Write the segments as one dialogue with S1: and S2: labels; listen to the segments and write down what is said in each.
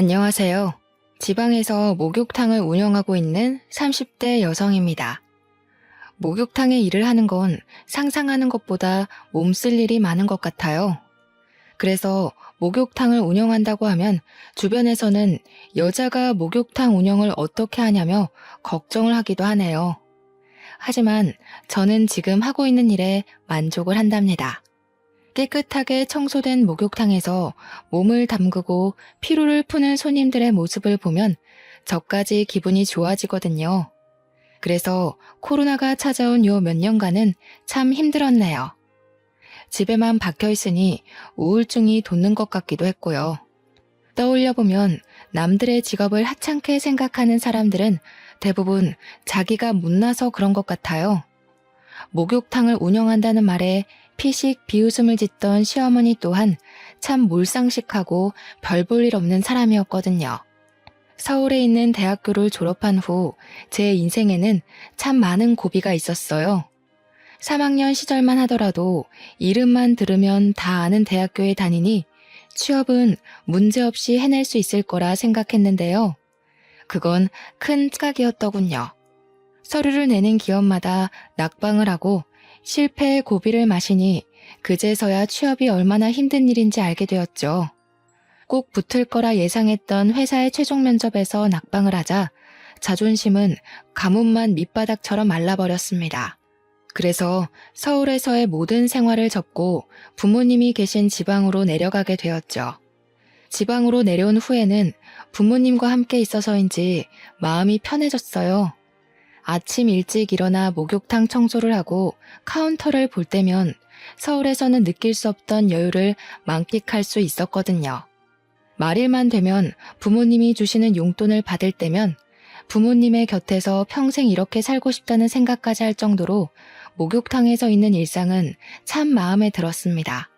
S1: 안녕하세요. 지방에서 목욕탕을 운영하고 있는 30대 여성입니다. 목욕탕에 일을 하는 건 상상하는 것보다 몸쓸 일이 많은 것 같아요. 그래서 목욕탕을 운영한다고 하면 주변에서는 여자가 목욕탕 운영을 어떻게 하냐며 걱정을 하기도 하네요. 하지만 저는 지금 하고 있는 일에 만족을 한답니다. 깨끗하게 청소된 목욕탕에서 몸을 담그고 피로를 푸는 손님들의 모습을 보면 저까지 기분이 좋아지거든요. 그래서 코로나가 찾아온 요 몇 년간은 참 힘들었네요. 집에만 박혀 있으니 우울증이 돋는 것 같기도 했고요. 떠올려보면 남들의 직업을 하찮게 생각하는 사람들은 대부분 자기가 못나서 그런 것 같아요. 목욕탕을 운영한다는 말에 피식 비웃음을 짓던 시어머니 또한 참 몰상식하고 별 볼 일 없는 사람이었거든요. 서울에 있는 대학교를 졸업한 후 제 인생에는 참 많은 고비가 있었어요. 3학년 시절만 하더라도 이름만 들으면 다 아는 대학교에 다니니 취업은 문제없이 해낼 수 있을 거라 생각했는데요. 그건 큰 착각이었더군요. 서류를 내는 기업마다 낙방을 하고 실패의 고비를 마시니 그제서야 취업이 얼마나 힘든 일인지 알게 되었죠. 꼭 붙을 거라 예상했던 회사의 최종 면접에서 낙방을 하자 자존심은 가뭄만 밑바닥처럼 말라버렸습니다. 그래서 서울에서의 모든 생활을 접고 부모님이 계신 지방으로 내려가게 되었죠. 지방으로 내려온 후에는 부모님과 함께 있어서인지 마음이 편해졌어요. 아침 일찍 일어나 목욕탕 청소를 하고 카운터를 볼 때면 서울에서는 느낄 수 없던 여유를 만끽할 수 있었거든요. 말일만 되면 부모님이 주시는 용돈을 받을 때면 부모님의 곁에서 평생 이렇게 살고 싶다는 생각까지 할 정도로 목욕탕에서 있는 일상은 참 마음에 들었습니다.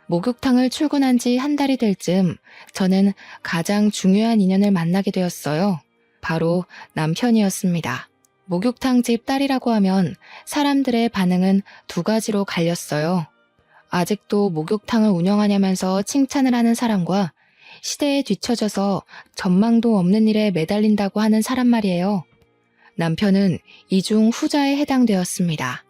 S1: 목욕탕을 출근한 지 한 달이 될 즈음 저는 가장 중요한 인연을 만나게 되었어요. 바로 남편이었습니다. 목욕탕 집 딸이라고 하면 사람들의 반응은 두 가지로 갈렸어요. 아직도 목욕탕을 운영하냐면서 칭찬을 하는 사람과 시대에 뒤처져서 전망도 없는 일에 매달린다고 하는 사람 말이에요. 남편은 이 중 후자에 해당되었습니다.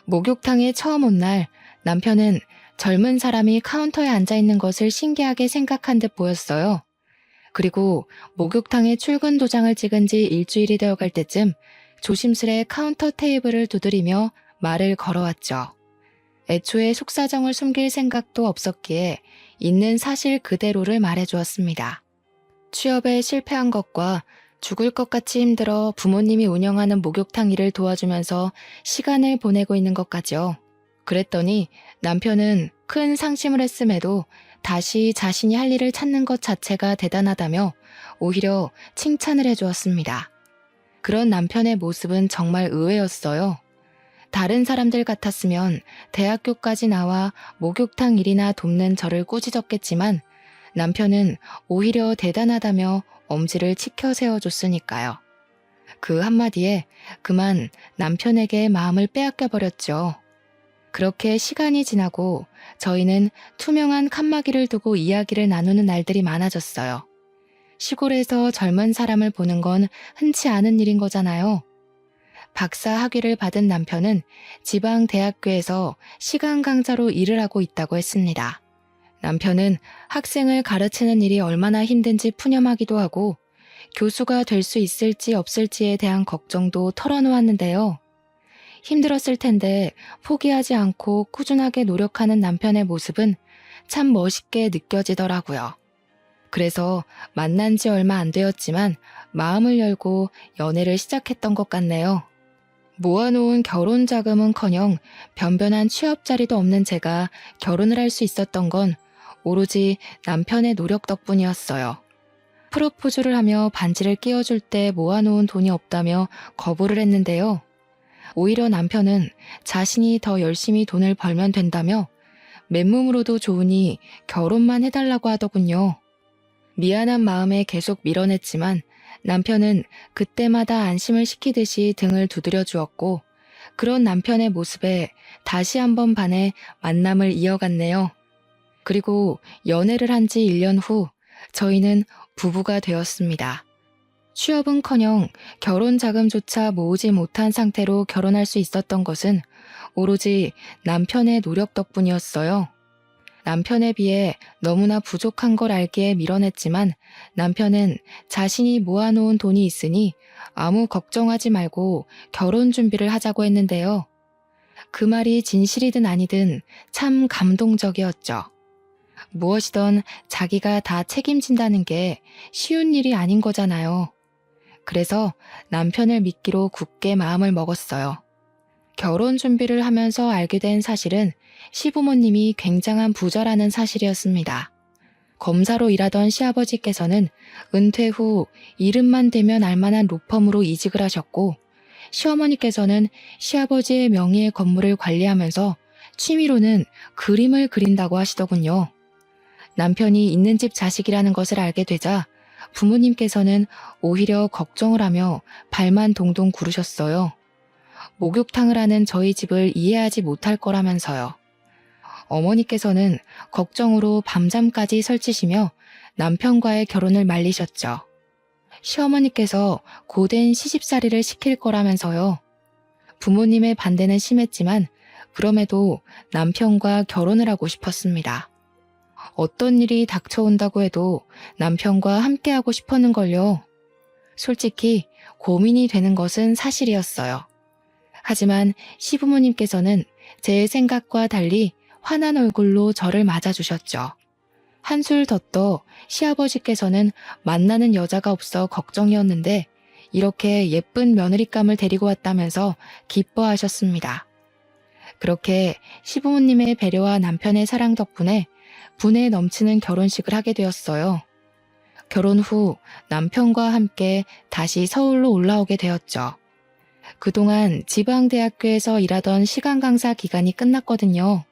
S1: 목욕탕에 처음 온 날 남편은 젊은 사람이 카운터에 앉아 있는 것을 신기하게 생각한 듯 보였어요. 그리고 목욕탕에 출근 도장을 찍은 지 일주일이 되어갈 때쯤 조심스레 카운터 테이블을 두드리며 말을 걸어왔죠. 애초에 속사정을 숨길 생각도 없었기에 있는 사실 그대로를 말해주었습니다. 취업에 실패한 것과 죽을 것 같이 힘들어 부모님이 운영하는 목욕탕 일을 도와주면서 시간을 보내고 있는 것까지요. 그랬더니 남편은 큰 상심을 했음에도 다시 자신이 할 일을 찾는 것 자체가 대단하다며 오히려 칭찬을 해주었습니다. 그런 남편의 모습은 정말 의외였어요. 다른 사람들 같았으면 대학교까지 나와 목욕탕 일이나 돕는 저를 꾸짖었겠지만 남편은 오히려 대단하다며 엄지를 치켜 세워줬으니까요. 그 한마디에 그만 남편에게 마음을 빼앗겨버렸죠. 그렇게 시간이 지나고 저희는 투명한 칸막이를 두고 이야기를 나누는 날들이 많아졌어요. 시골에서 젊은 사람을 보는 건 흔치 않은 일인 거잖아요. 박사 학위를 받은 남편은 지방 대학교에서 시간 강사로 일을 하고 있다고 했습니다. 남편은 학생을 가르치는 일이 얼마나 힘든지 푸념하기도 하고 교수가 될 수 있을지 없을지에 대한 걱정도 털어놓았는데요. 힘들었을 텐데 포기하지 않고 꾸준하게 노력하는 남편의 모습은 참 멋있게 느껴지더라고요. 그래서 만난 지 얼마 안 되었지만 마음을 열고 연애를 시작했던 것 같네요. 모아놓은 결혼 자금은커녕 변변한 취업 자리도 없는 제가 결혼을 할 수 있었던 건 오로지 남편의 노력 덕분이었어요. 프로포즈를 하며 반지를 끼워줄 때 모아놓은 돈이 없다며 거부를 했는데요. 오히려 남편은 자신이 더 열심히 돈을 벌면 된다며 맨몸으로도 좋으니 결혼만 해달라고 하더군요. 미안한 마음에 계속 밀어냈지만 남편은 그때마다 안심을 시키듯이 등을 두드려 주었고 그런 남편의 모습에 다시 한번 반해 만남을 이어갔네요. 그리고 연애를 한 지 1년 후 저희는 부부가 되었습니다. 취업은커녕 결혼 자금조차 모으지 못한 상태로 결혼할 수 있었던 것은 오로지 남편의 노력 덕분이었어요. 남편에 비해 너무나 부족한 걸 알기에 밀어냈지만 남편은 자신이 모아놓은 돈이 있으니 아무 걱정하지 말고 결혼 준비를 하자고 했는데요. 그 말이 진실이든 아니든 참 감동적이었죠. 무엇이든 자기가 다 책임진다는 게 쉬운 일이 아닌 거잖아요. 그래서 남편을 믿기로 굳게 마음을 먹었어요. 결혼 준비를 하면서 알게 된 사실은 시부모님이 굉장한 부자라는 사실이었습니다. 검사로 일하던 시아버지께서는 은퇴 후 이름만 대면 알만한 로펌으로 이직을 하셨고, 시어머니께서는 시아버지의 명의의 건물을 관리하면서 취미로는 그림을 그린다고 하시더군요. 남편이 있는 집 자식이라는 것을 알게 되자 부모님께서는 오히려 걱정을 하며 발만 동동 구르셨어요. 목욕탕을 하는 저희 집을 이해하지 못할 거라면서요. 어머니께서는 걱정으로 밤잠까지 설치시며 남편과의 결혼을 말리셨죠. 시어머니께서 고된 시집살이를 시킬 거라면서요. 부모님의 반대는 심했지만 그럼에도 남편과 결혼을 하고 싶었습니다. 어떤 일이 닥쳐온다고 해도 남편과 함께하고 싶었는걸요. 솔직히 고민이 되는 것은 사실이었어요. 하지만 시부모님께서는 제 생각과 달리 환한 얼굴로 저를 맞아주셨죠. 한술 더 떠 시아버지께서는 만나는 여자가 없어 걱정이었는데 이렇게 예쁜 며느리감을 데리고 왔다면서 기뻐하셨습니다. 그렇게 시부모님의 배려와 남편의 사랑 덕분에 분에 넘치는 결혼식을 하게 되었어요. 결혼 후 남편과 함께 다시 서울로 올라오게 되었죠. 그동안 지방대학교에서 일하던 시간 강사 기간이 끝났거든요.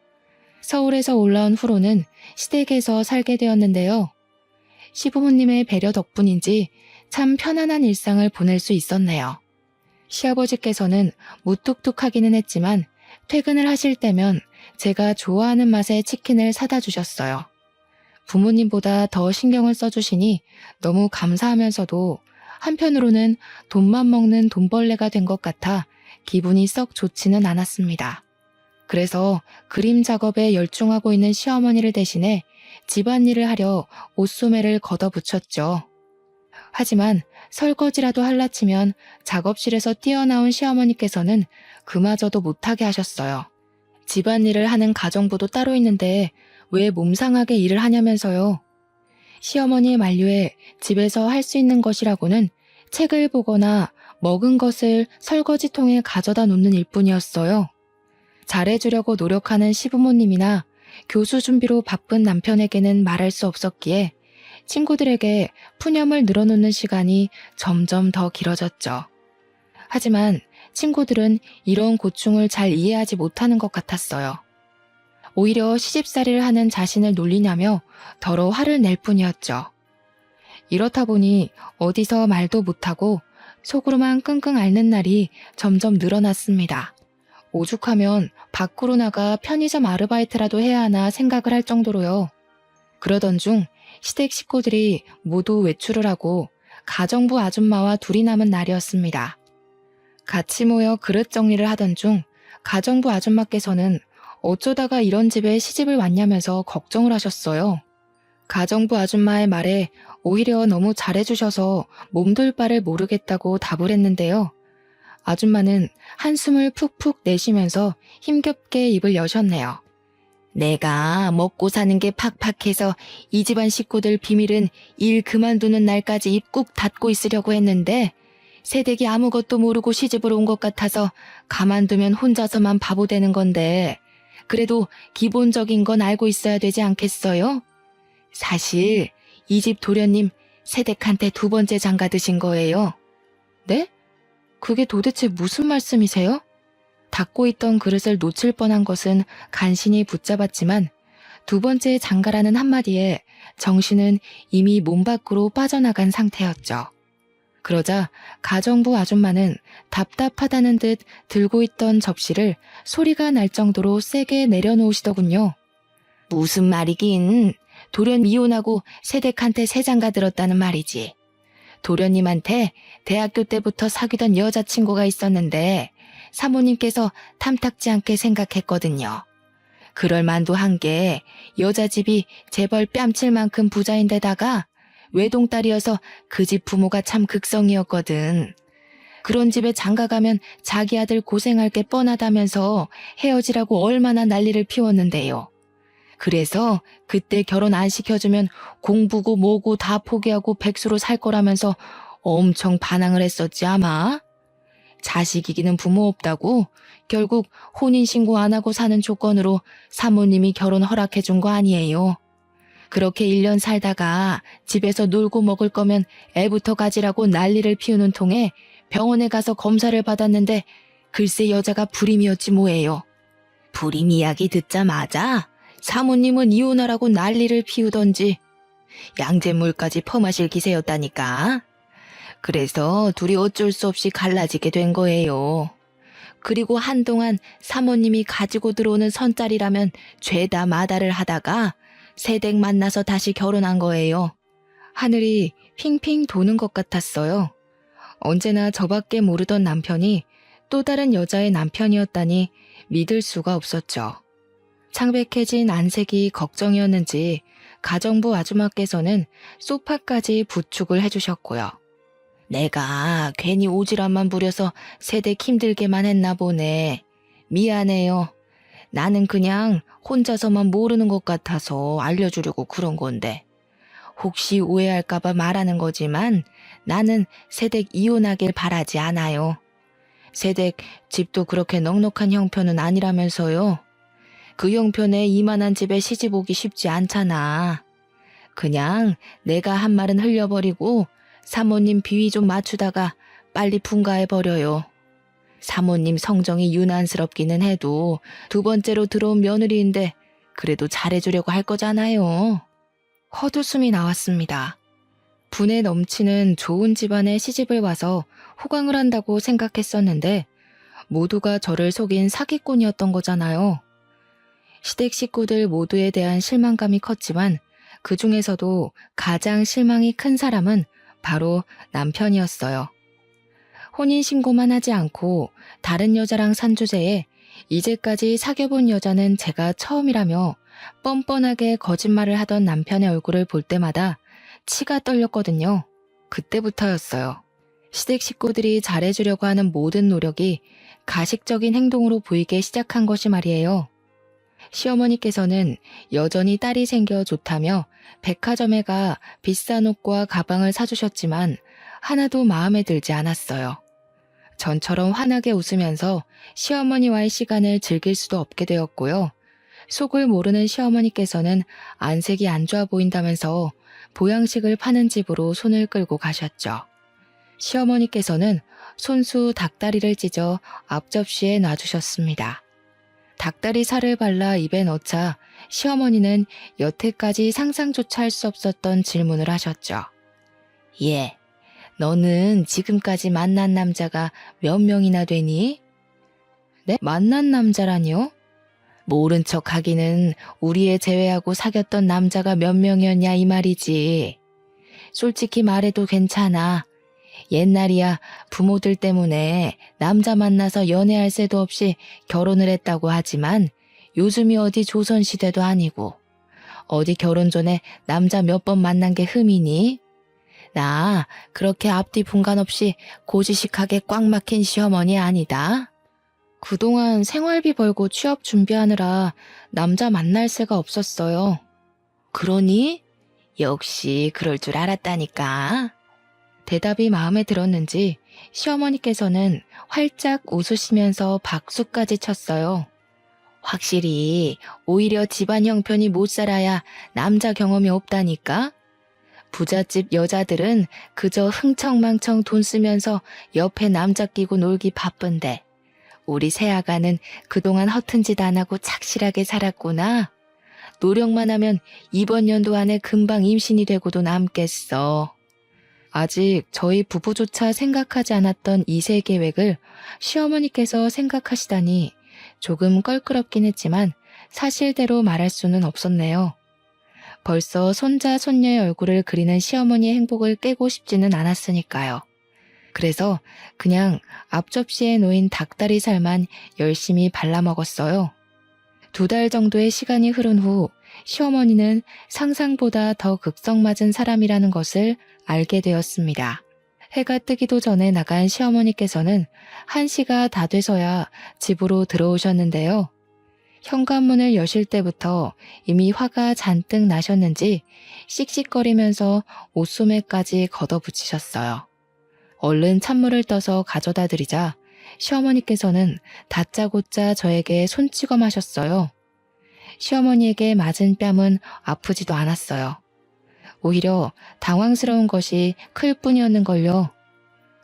S1: 서울에서 올라온 후로는 시댁에서 살게 되었는데요. 시부모님의 배려 덕분인지 참 편안한 일상을 보낼 수 있었네요. 시아버지께서는 무뚝뚝하기는 했지만 퇴근을 하실 때면 제가 좋아하는 맛의 치킨을 사다 주셨어요. 부모님보다 더 신경을 써주시니 너무 감사하면서도 한편으로는 돈만 먹는 돈벌레가 된 것 같아 기분이 썩 좋지는 않았습니다. 그래서 그림 작업에 열중하고 있는 시어머니를 대신해 집안일을 하려 옷소매를 걷어붙였죠. 하지만 설거지라도 할라치면 작업실에서 뛰어나온 시어머니께서는 그마저도 못하게 하셨어요. 집안일을 하는 가정부도 따로 있는데 왜 몸상하게 일을 하냐면서요. 시어머니의 만류에 집에서 할 수 있는 것이라고는 책을 보거나 먹은 것을 설거지통에 가져다 놓는 일뿐이었어요. 잘해주려고 노력하는 시부모님이나 교수 준비로 바쁜 남편에게는 말할 수 없었기에 친구들에게 푸념을 늘어놓는 시간이 점점 더 길어졌죠. 하지만 친구들은 이런 고충을 잘 이해하지 못하는 것 같았어요. 오히려 시집살이를 하는 자신을 놀리냐며 더러 화를 낼 뿐이었죠. 이렇다 보니 어디서 말도 못하고 속으로만 끙끙 앓는 날이 점점 늘어났습니다. 오죽하면 밖으로 나가 편의점 아르바이트라도 해야 하나 생각을 할 정도로요. 그러던 중 시댁 식구들이 모두 외출을 하고 가정부 아줌마와 둘이 남은 날이었습니다. 같이 모여 그릇 정리를 하던 중 가정부 아줌마께서는 어쩌다가 이런 집에 시집을 왔냐면서 걱정을 하셨어요. 가정부 아줌마의 말에 오히려 너무 잘해주셔서 몸둘 바를 모르겠다고 답을 했는데요. 아줌마는 한숨을 푹푹 내쉬면서 힘겹게 입을 여셨네요. 내가 먹고 사는 게 팍팍해서 이 집안 식구들 비밀은 일 그만두는 날까지 입 꾹 닫고 있으려고 했는데 새댁이 아무것도 모르고 시집을 온 것 같아서 가만두면 혼자서만 바보 되는 건데 그래도 기본적인 건 알고 있어야 되지 않겠어요? 사실 이 집 도련님 새댁한테 2번째 장가 드신 거예요. 네? 그게 도대체 무슨 말씀이세요? 닫고 있던 그릇을 놓칠 뻔한 것은 간신히 붙잡았지만 2번째 장가라는 한마디에 정신은 이미 몸 밖으로 빠져나간 상태였죠. 그러자 가정부 아줌마는 답답하다는 듯 들고 있던 접시를 소리가 날 정도로 세게 내려놓으시더군요. 무슨 말이긴. 도련 이혼하고 세댁한테 새장가 들었다는 말이지. 도련님한테 대학교 때부터 사귀던 여자친구가 있었는데 사모님께서 탐탁지 않게 생각했거든요. 그럴 만도 한 게 여자 집이 재벌 뺨칠 만큼 부자인데다가 외동딸이어서 그 집 부모가 참 극성이었거든. 그런 집에 장가가면 자기 아들 고생할 게 뻔하다면서 헤어지라고 얼마나 난리를 피웠는데요. 그래서 그때 결혼 안 시켜주면 공부고 뭐고 다 포기하고 백수로 살 거라면서 엄청 반항을 했었지 아마. 자식 이기는 부모 없다고 결국 혼인신고 안 하고 사는 조건으로 사모님이 결혼 허락해 준 거 아니에요. 그렇게 1년 살다가 집에서 놀고 먹을 거면 애부터 가지라고 난리를 피우는 통에 병원에 가서 검사를 받았는데 글쎄 여자가 불임이었지 뭐예요. 불임 이야기 듣자마자 사모님은 이혼하라고 난리를 피우던지 양잿물까지 퍼마실 기세였다니까. 그래서 둘이 어쩔 수 없이 갈라지게 된 거예요. 그리고 한동안 사모님이 가지고 들어오는 선짜리라면 죄다 마다를 하다가 새댁 만나서 다시 결혼한 거예요. 하늘이 핑핑 도는 것 같았어요. 언제나 저밖에 모르던 남편이 또 다른 여자의 남편이었다니 믿을 수가 없었죠. 창백해진 안색이 걱정이었는지 가정부 아주마께서는 소파까지 부축을 해주셨고요. 내가 괜히 오지랖만 부려서 새댁 힘들게만 했나 보네. 미안해요. 나는 그냥 혼자서만 모르는 것 같아서 알려주려고 그런 건데. 혹시 오해할까봐 말하는 거지만 나는 새댁 이혼하길 바라지 않아요. 새댁 집도 그렇게 넉넉한 형편은 아니라면서요. 그 형편에 이만한 집에 시집 오기 쉽지 않잖아. 그냥 내가 한 말은 흘려버리고 사모님 비위 좀 맞추다가 빨리 분가해버려요. 사모님 성정이 유난스럽기는 해도 두 번째로 들어온 며느리인데 그래도 잘해주려고 할 거잖아요. 헛웃음이 나왔습니다. 분에 넘치는 좋은 집안에 시집을 와서 호강을 한다고 생각했었는데 모두가 저를 속인 사기꾼이었던 거잖아요. 시댁 식구들 모두에 대한 실망감이 컸지만 그 중에서도 가장 실망이 큰 사람은 바로 남편이었어요. 혼인신고만 하지 않고 다른 여자랑 산 주제에 이제까지 사귀어본 여자는 제가 처음이라며 뻔뻔하게 거짓말을 하던 남편의 얼굴을 볼 때마다 치가 떨렸거든요. 그때부터였어요. 시댁 식구들이 잘해주려고 하는 모든 노력이 가식적인 행동으로 보이기 시작한 것이 말이에요. 시어머니께서는 여전히 딸이 생겨 좋다며 백화점에 가 비싼 옷과 가방을 사주셨지만 하나도 마음에 들지 않았어요. 전처럼 환하게 웃으면서 시어머니와의 시간을 즐길 수도 없게 되었고요. 속을 모르는 시어머니께서는 안색이 안 좋아 보인다면서 보양식을 파는 집으로 손을 끌고 가셨죠. 시어머니께서는 손수 닭다리를 찢어 앞접시에 놔주셨습니다. 닭다리 살을 발라 입에 넣자 시어머니는 여태까지 상상조차 할 수 없었던 질문을 하셨죠. 예, 너는 지금까지 만난 남자가 몇 명이나 되니? 네? 만난 남자라니요? 모른 척 하기는 우리 애 제외하고 사귀었던 남자가 몇 명이었냐 이 말이지. 솔직히 말해도 괜찮아. 옛날이야 부모들 때문에 남자 만나서 연애할 새도 없이 결혼을 했다고 하지만 요즘이 어디 조선시대도 아니고 어디 결혼 전에 남자 몇 번 만난 게 흠이니? 나 그렇게 앞뒤 분간 없이 고지식하게 꽉 막힌 시어머니 아니다. 그동안 생활비 벌고 취업 준비하느라 남자 만날 새가 없었어요. 그러니? 역시 그럴 줄 알았다니까. 대답이 마음에 들었는지 시어머니께서는 활짝 웃으시면서 박수까지 쳤어요. 확실히 오히려 집안 형편이 못 살아야 남자 경험이 없다니까? 부잣집 여자들은 그저 흥청망청 돈 쓰면서 옆에 남자 끼고 놀기 바쁜데 우리 새아가는 그동안 허튼 짓 안 하고 착실하게 살았구나. 노력만 하면 이번 연도 안에 금방 임신이 되고도 남겠어. 아직 저희 부부조차 생각하지 않았던 2세 계획을 시어머니께서 생각하시다니 조금 껄끄럽긴 했지만 사실대로 말할 수는 없었네요. 벌써 손자, 손녀의 얼굴을 그리는 시어머니의 행복을 깨고 싶지는 않았으니까요. 그래서 그냥 앞접시에 놓인 닭다리살만 열심히 발라먹었어요. 2달 정도의 시간이 흐른 후 시어머니는 상상보다 더 극성맞은 사람이라는 것을 알게 되었습니다. 해가 뜨기도 전에 나간 시어머니께서는 1시가 다 돼서야 집으로 들어오셨는데요. 현관문을 여실 때부터 이미 화가 잔뜩 나셨는지 씩씩거리면서 옷소매까지 걷어붙이셨어요. 얼른 찬물을 떠서 가져다 드리자 시어머니께서는 다짜고짜 저에게 손찌검 하셨어요. 시어머니에게 맞은 뺨은 아프지도 않았어요. 오히려 당황스러운 것이 클 뿐이었는걸요.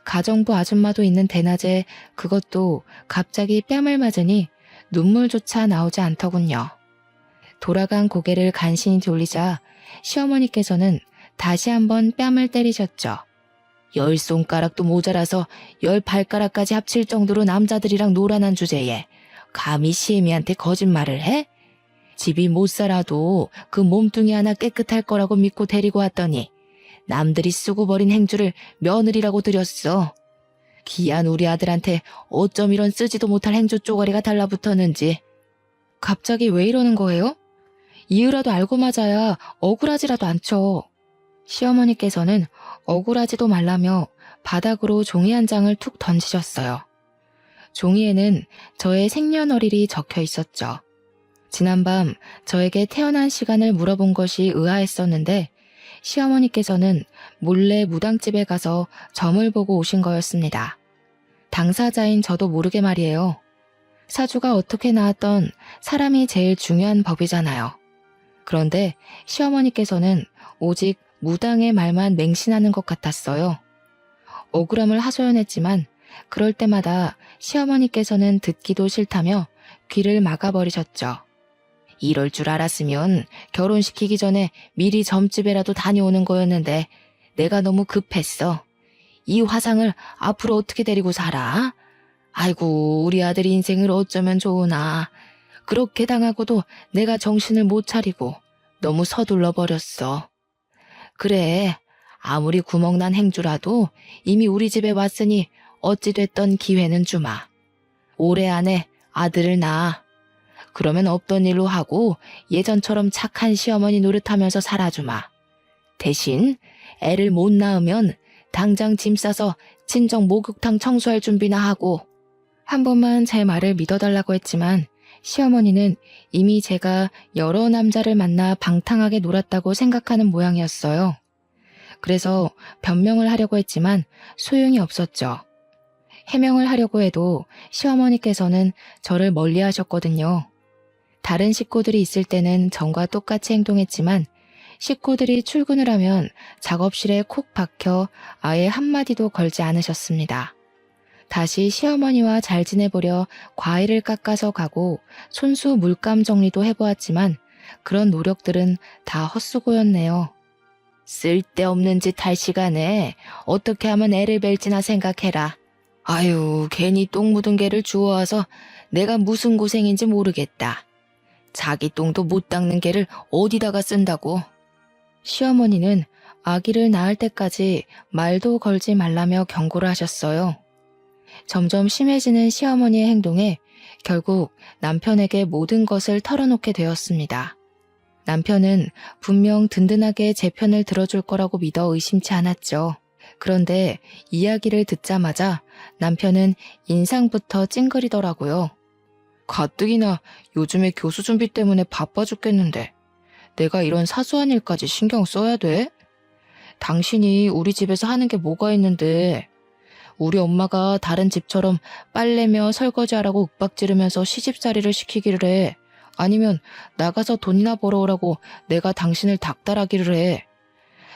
S1: 가정부 아줌마도 있는 대낮에 그것도 갑자기 뺨을 맞으니 눈물조차 나오지 않더군요. 돌아간 고개를 간신히 돌리자 시어머니께서는 다시 한번 뺨을 때리셨죠. 10손가락도 모자라서 10발가락까지 합칠 정도로 남자들이랑 놀아난 주제에 감히 시애미한테 거짓말을 해? 집이 못 살아도 그 몸뚱이 하나 깨끗할 거라고 믿고 데리고 왔더니 남들이 쓰고 버린 행주를 며느리라고 들였어. 귀한 우리 아들한테 어쩜 이런 쓰지도 못할 행주 쪼가리가 달라붙었는지. 갑자기 왜 이러는 거예요? 이유라도 알고 맞아야 억울하지라도 않죠. 시어머니께서는 억울하지도 말라며 바닥으로 종이 한 장을 툭 던지셨어요. 종이에는 저의 생년월일이 적혀 있었죠. 지난밤 저에게 태어난 시간을 물어본 것이 의아했었는데 시어머니께서는 몰래 무당집에 가서 점을 보고 오신 거였습니다. 당사자인 저도 모르게 말이에요. 사주가 어떻게 나왔던 사람이 제일 중요한 법이잖아요. 그런데 시어머니께서는 오직 무당의 말만 맹신하는 것 같았어요. 억울함을 하소연했지만 그럴 때마다 시어머니께서는 듣기도 싫다며 귀를 막아버리셨죠. 이럴 줄 알았으면 결혼시키기 전에 미리 점집에라도 다녀오는 거였는데 내가 너무 급했어. 이 화상을 앞으로 어떻게 데리고 살아? 아이고, 우리 아들 인생을 어쩌면 좋으나. 그렇게 당하고도 내가 정신을 못 차리고 너무 서둘러 버렸어. 그래, 아무리 구멍난 행주라도 이미 우리 집에 왔으니 어찌됐던 기회는 주마. 올해 안에 아들을 낳아. 그러면 없던 일로 하고 예전처럼 착한 시어머니 노릇하면서 살아주마. 대신 애를 못 낳으면 당장 짐 싸서 친정 목욕탕 청소할 준비나 하고. 한 번만 제 말을 믿어달라고 했지만 시어머니는 이미 제가 여러 남자를 만나 방탕하게 놀았다고 생각하는 모양이었어요. 그래서 변명을 하려고 했지만 소용이 없었죠. 해명을 하려고 해도 시어머니께서는 저를 멀리 하셨거든요. 다른 식구들이 있을 때는 전과 똑같이 행동했지만 식구들이 출근을 하면 작업실에 콕 박혀 아예 한마디도 걸지 않으셨습니다. 다시 시어머니와 잘 지내보려 과일을 깎아서 가고 손수 물감 정리도 해보았지만 그런 노력들은 다 헛수고였네요. 쓸데없는 짓 할 시간에 어떻게 하면 애를 뵐지나 생각해라. 아유, 괜히 똥 묻은 개를 주워와서 내가 무슨 고생인지 모르겠다. 자기 똥도 못 닦는 개를 어디다가 쓴다고. 시어머니는 아기를 낳을 때까지 말도 걸지 말라며 경고를 하셨어요. 점점 심해지는 시어머니의 행동에 결국 남편에게 모든 것을 털어놓게 되었습니다. 남편은 분명 든든하게 제 편을 들어줄 거라고 믿어 의심치 않았죠. 그런데 이야기를 듣자마자 남편은 인상부터 찡그리더라고요. 가뜩이나 요즘에 교수 준비 때문에 바빠 죽겠는데 내가 이런 사소한 일까지 신경 써야 돼? 당신이 우리 집에서 하는 게 뭐가 있는데 우리 엄마가 다른 집처럼 빨래며 설거지하라고 윽박지르면서 시집살이를 시키기를 해. 아니면 나가서 돈이나 벌어오라고 내가 당신을 닥달하기를 해.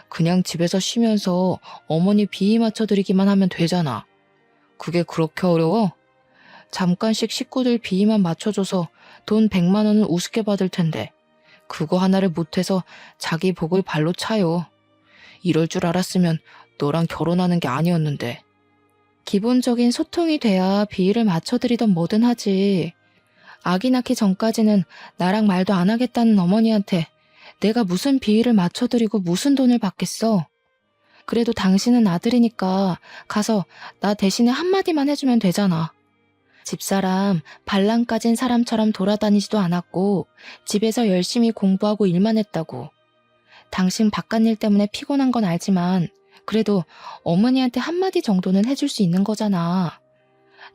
S1: 그냥 집에서 쉬면서 어머니 비위 맞춰드리기만 하면 되잖아. 그게 그렇게 어려워? 잠깐씩 식구들 비위만 맞춰줘서 돈 100만 원은 우습게 받을 텐데 그거 하나를 못해서 자기 복을 발로 차요. 이럴 줄 알았으면 너랑 결혼하는 게 아니었는데. 기본적인 소통이 돼야 비위를 맞춰드리던 뭐든 하지. 아기 낳기 전까지는 나랑 말도 안 하겠다는 어머니한테 내가 무슨 비위를 맞춰드리고 무슨 돈을 받겠어. 그래도 당신은 아들이니까 가서 나 대신에 한마디만 해주면 되잖아. 집사람, 발랑 까진 사람처럼 돌아다니지도 않았고 집에서 열심히 공부하고 일만 했다고. 당신 바깥일 때문에 피곤한 건 알지만 그래도 어머니한테 한마디 정도는 해줄 수 있는 거잖아.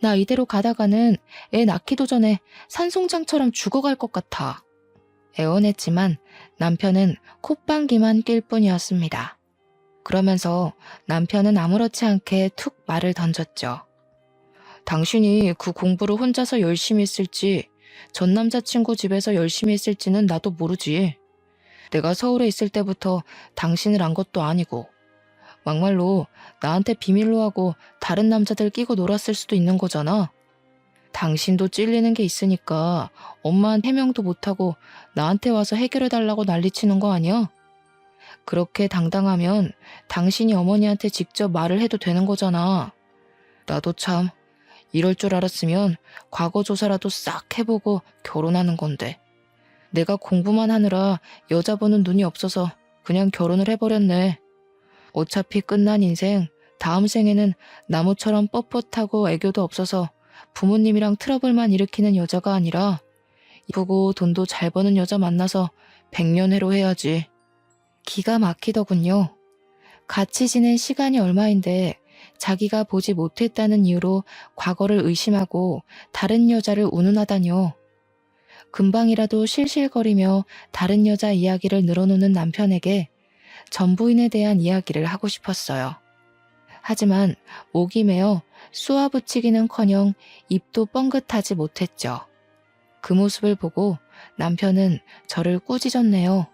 S1: 나 이대로 가다가는 애 낳기도 전에 산송장처럼 죽어갈 것 같아. 애원했지만 남편은 콧방귀만 낄 뿐이었습니다. 그러면서 남편은 아무렇지 않게 툭 말을 던졌죠. 당신이 그 공부를 혼자서 열심히 했을지 전 남자친구 집에서 열심히 했을지는 나도 모르지. 내가 서울에 있을 때부터 당신을 안 것도 아니고 막말로 나한테 비밀로 하고 다른 남자들 끼고 놀았을 수도 있는 거잖아. 당신도 찔리는 게 있으니까 엄마한테 해명도 못하고 나한테 와서 해결해달라고 난리치는 거 아니야? 그렇게 당당하면 당신이 어머니한테 직접 말을 해도 되는 거잖아. 나도 참 이럴 줄 알았으면 과거 조사라도 싹 해보고 결혼하는 건데. 내가 공부만 하느라 여자 보는 눈이 없어서 그냥 결혼을 해버렸네. 어차피 끝난 인생, 다음 생에는 나무처럼 뻣뻣하고 애교도 없어서 부모님이랑 트러블만 일으키는 여자가 아니라 이쁘고 돈도 잘 버는 여자 만나서 백년해로 해야지. 기가 막히더군요. 같이 지낸 시간이 얼마인데 자기가 보지 못했다는 이유로 과거를 의심하고 다른 여자를 운운하다뇨. 금방이라도 실실거리며 다른 여자 이야기를 늘어놓는 남편에게 전부인에 대한 이야기를 하고 싶었어요. 하지만 목이 메어 쏘아붙이기는커녕 입도 뻥긋하지 못했죠. 그 모습을 보고 남편은 저를 꾸짖었네요.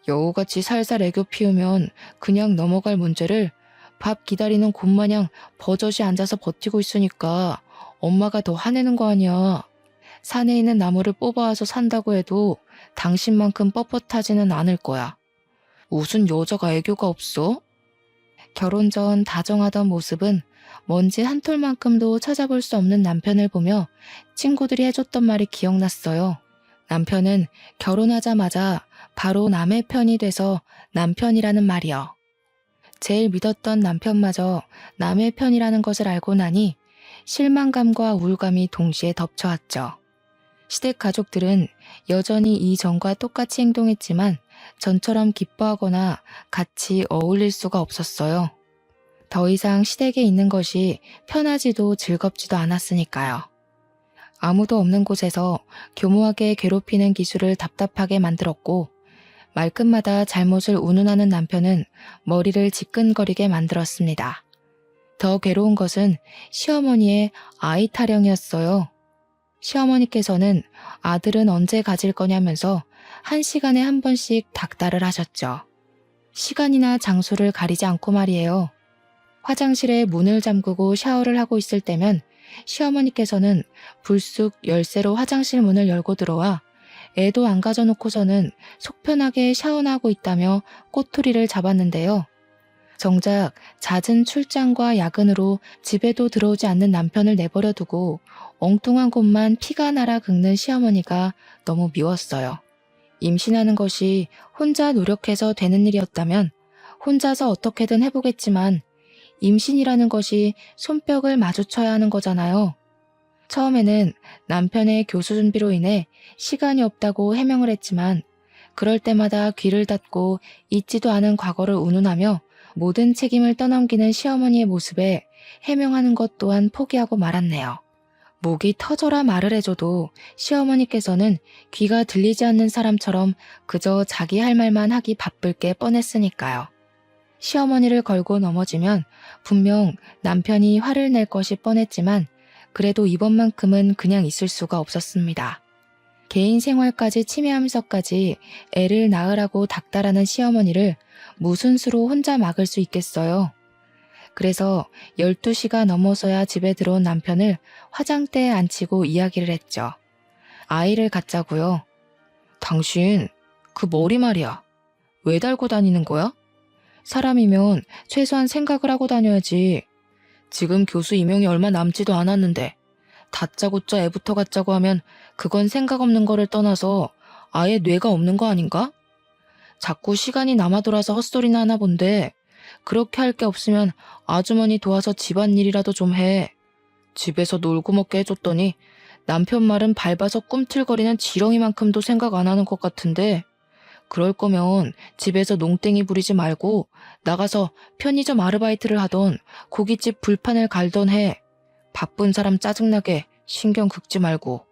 S1: 여우같이 살살 애교 피우면 그냥 넘어갈 문제를 밥 기다리는 곰마냥 버젓이 앉아서 버티고 있으니까 엄마가 더 화내는 거 아니야. 산에 있는 나무를 뽑아와서 산다고 해도 당신만큼 뻣뻣하지는 않을 거야. 무슨 여자가 애교가 없어? 결혼 전 다정하던 모습은 먼지 한 톨만큼도 찾아볼 수 없는 남편을 보며 친구들이 해줬던 말이 기억났어요. 남편은 결혼하자마자 바로 남의 편이 돼서 남편이라는 말이요. 제일 믿었던 남편마저 남의 편이라는 것을 알고 나니 실망감과 우울감이 동시에 덮쳐왔죠. 시댁 가족들은 여전히 이전과 똑같이 행동했지만 전처럼 기뻐하거나 같이 어울릴 수가 없었어요. 더 이상 시댁에 있는 것이 편하지도 즐겁지도 않았으니까요. 아무도 없는 곳에서 교모하게 괴롭히는 기술을 답답하게 만들었고 말끝마다 잘못을 운운하는 남편은 머리를 지끈거리게 만들었습니다. 더 괴로운 것은 시어머니의 아이 타령이었어요. 시어머니께서는 아들은 언제 가질 거냐면서 1시간에 한 번씩 닥달을 하셨죠. 시간이나 장소를 가리지 않고 말이에요. 화장실에 문을 잠그고 샤워를 하고 있을 때면 시어머니께서는 불쑥 열쇠로 화장실 문을 열고 들어와 애도 안 가져놓고서는 속편하게 샤워나 하고 있다며 꼬투리를 잡았는데요. 정작 잦은 출장과 야근으로 집에도 들어오지 않는 남편을 내버려 두고 엉뚱한 곳만 피가 날아 긁는 시어머니가 너무 미웠어요. 임신하는 것이 혼자 노력해서 되는 일이었다면 혼자서 어떻게든 해보겠지만 임신이라는 것이 손뼉을 마주쳐야 하는 거잖아요. 처음에는 남편의 교수 준비로 인해 시간이 없다고 해명을 했지만 그럴 때마다 귀를 닫고 잊지도 않은 과거를 운운하며 모든 책임을 떠넘기는 시어머니의 모습에 해명하는 것 또한 포기하고 말았네요. 목이 터져라 말을 해줘도 시어머니께서는 귀가 들리지 않는 사람처럼 그저 자기 할 말만 하기 바쁠 게 뻔했으니까요. 시어머니를 걸고 넘어지면 분명 남편이 화를 낼 것이 뻔했지만 그래도 이번만큼은 그냥 있을 수가 없었습니다. 개인 생활까지 침해하면서까지 애를 낳으라고 닥달하는 시어머니를 무슨 수로 혼자 막을 수 있겠어요. 그래서 12시가 넘어서야 집에 들어온 남편을 화장대에 앉히고 이야기를 했죠. 아이를 갖자고요. 당신 그 머리 말이야. 왜 달고 다니는 거야? 사람이면 최소한 생각을 하고 다녀야지. 지금 교수 임용이 얼마 남지도 않았는데 다짜고짜 애부터 갖자고 하면 그건 생각 없는 거를 떠나서 아예 뇌가 없는 거 아닌가? 자꾸 시간이 남아돌아서 헛소리나 하나 본데 그렇게 할 게 없으면 아주머니 도와서 집안일이라도 좀 해. 집에서 놀고 먹게 해줬더니 남편 말은 밟아서 꿈틀거리는 지렁이만큼도 생각 안 하는 것 같은데 그럴 거면 집에서 농땡이 부리지 말고 나가서 편의점 아르바이트를 하던 고깃집 불판을 갈던 해. 바쁜 사람 짜증나게 신경 긁지 말고.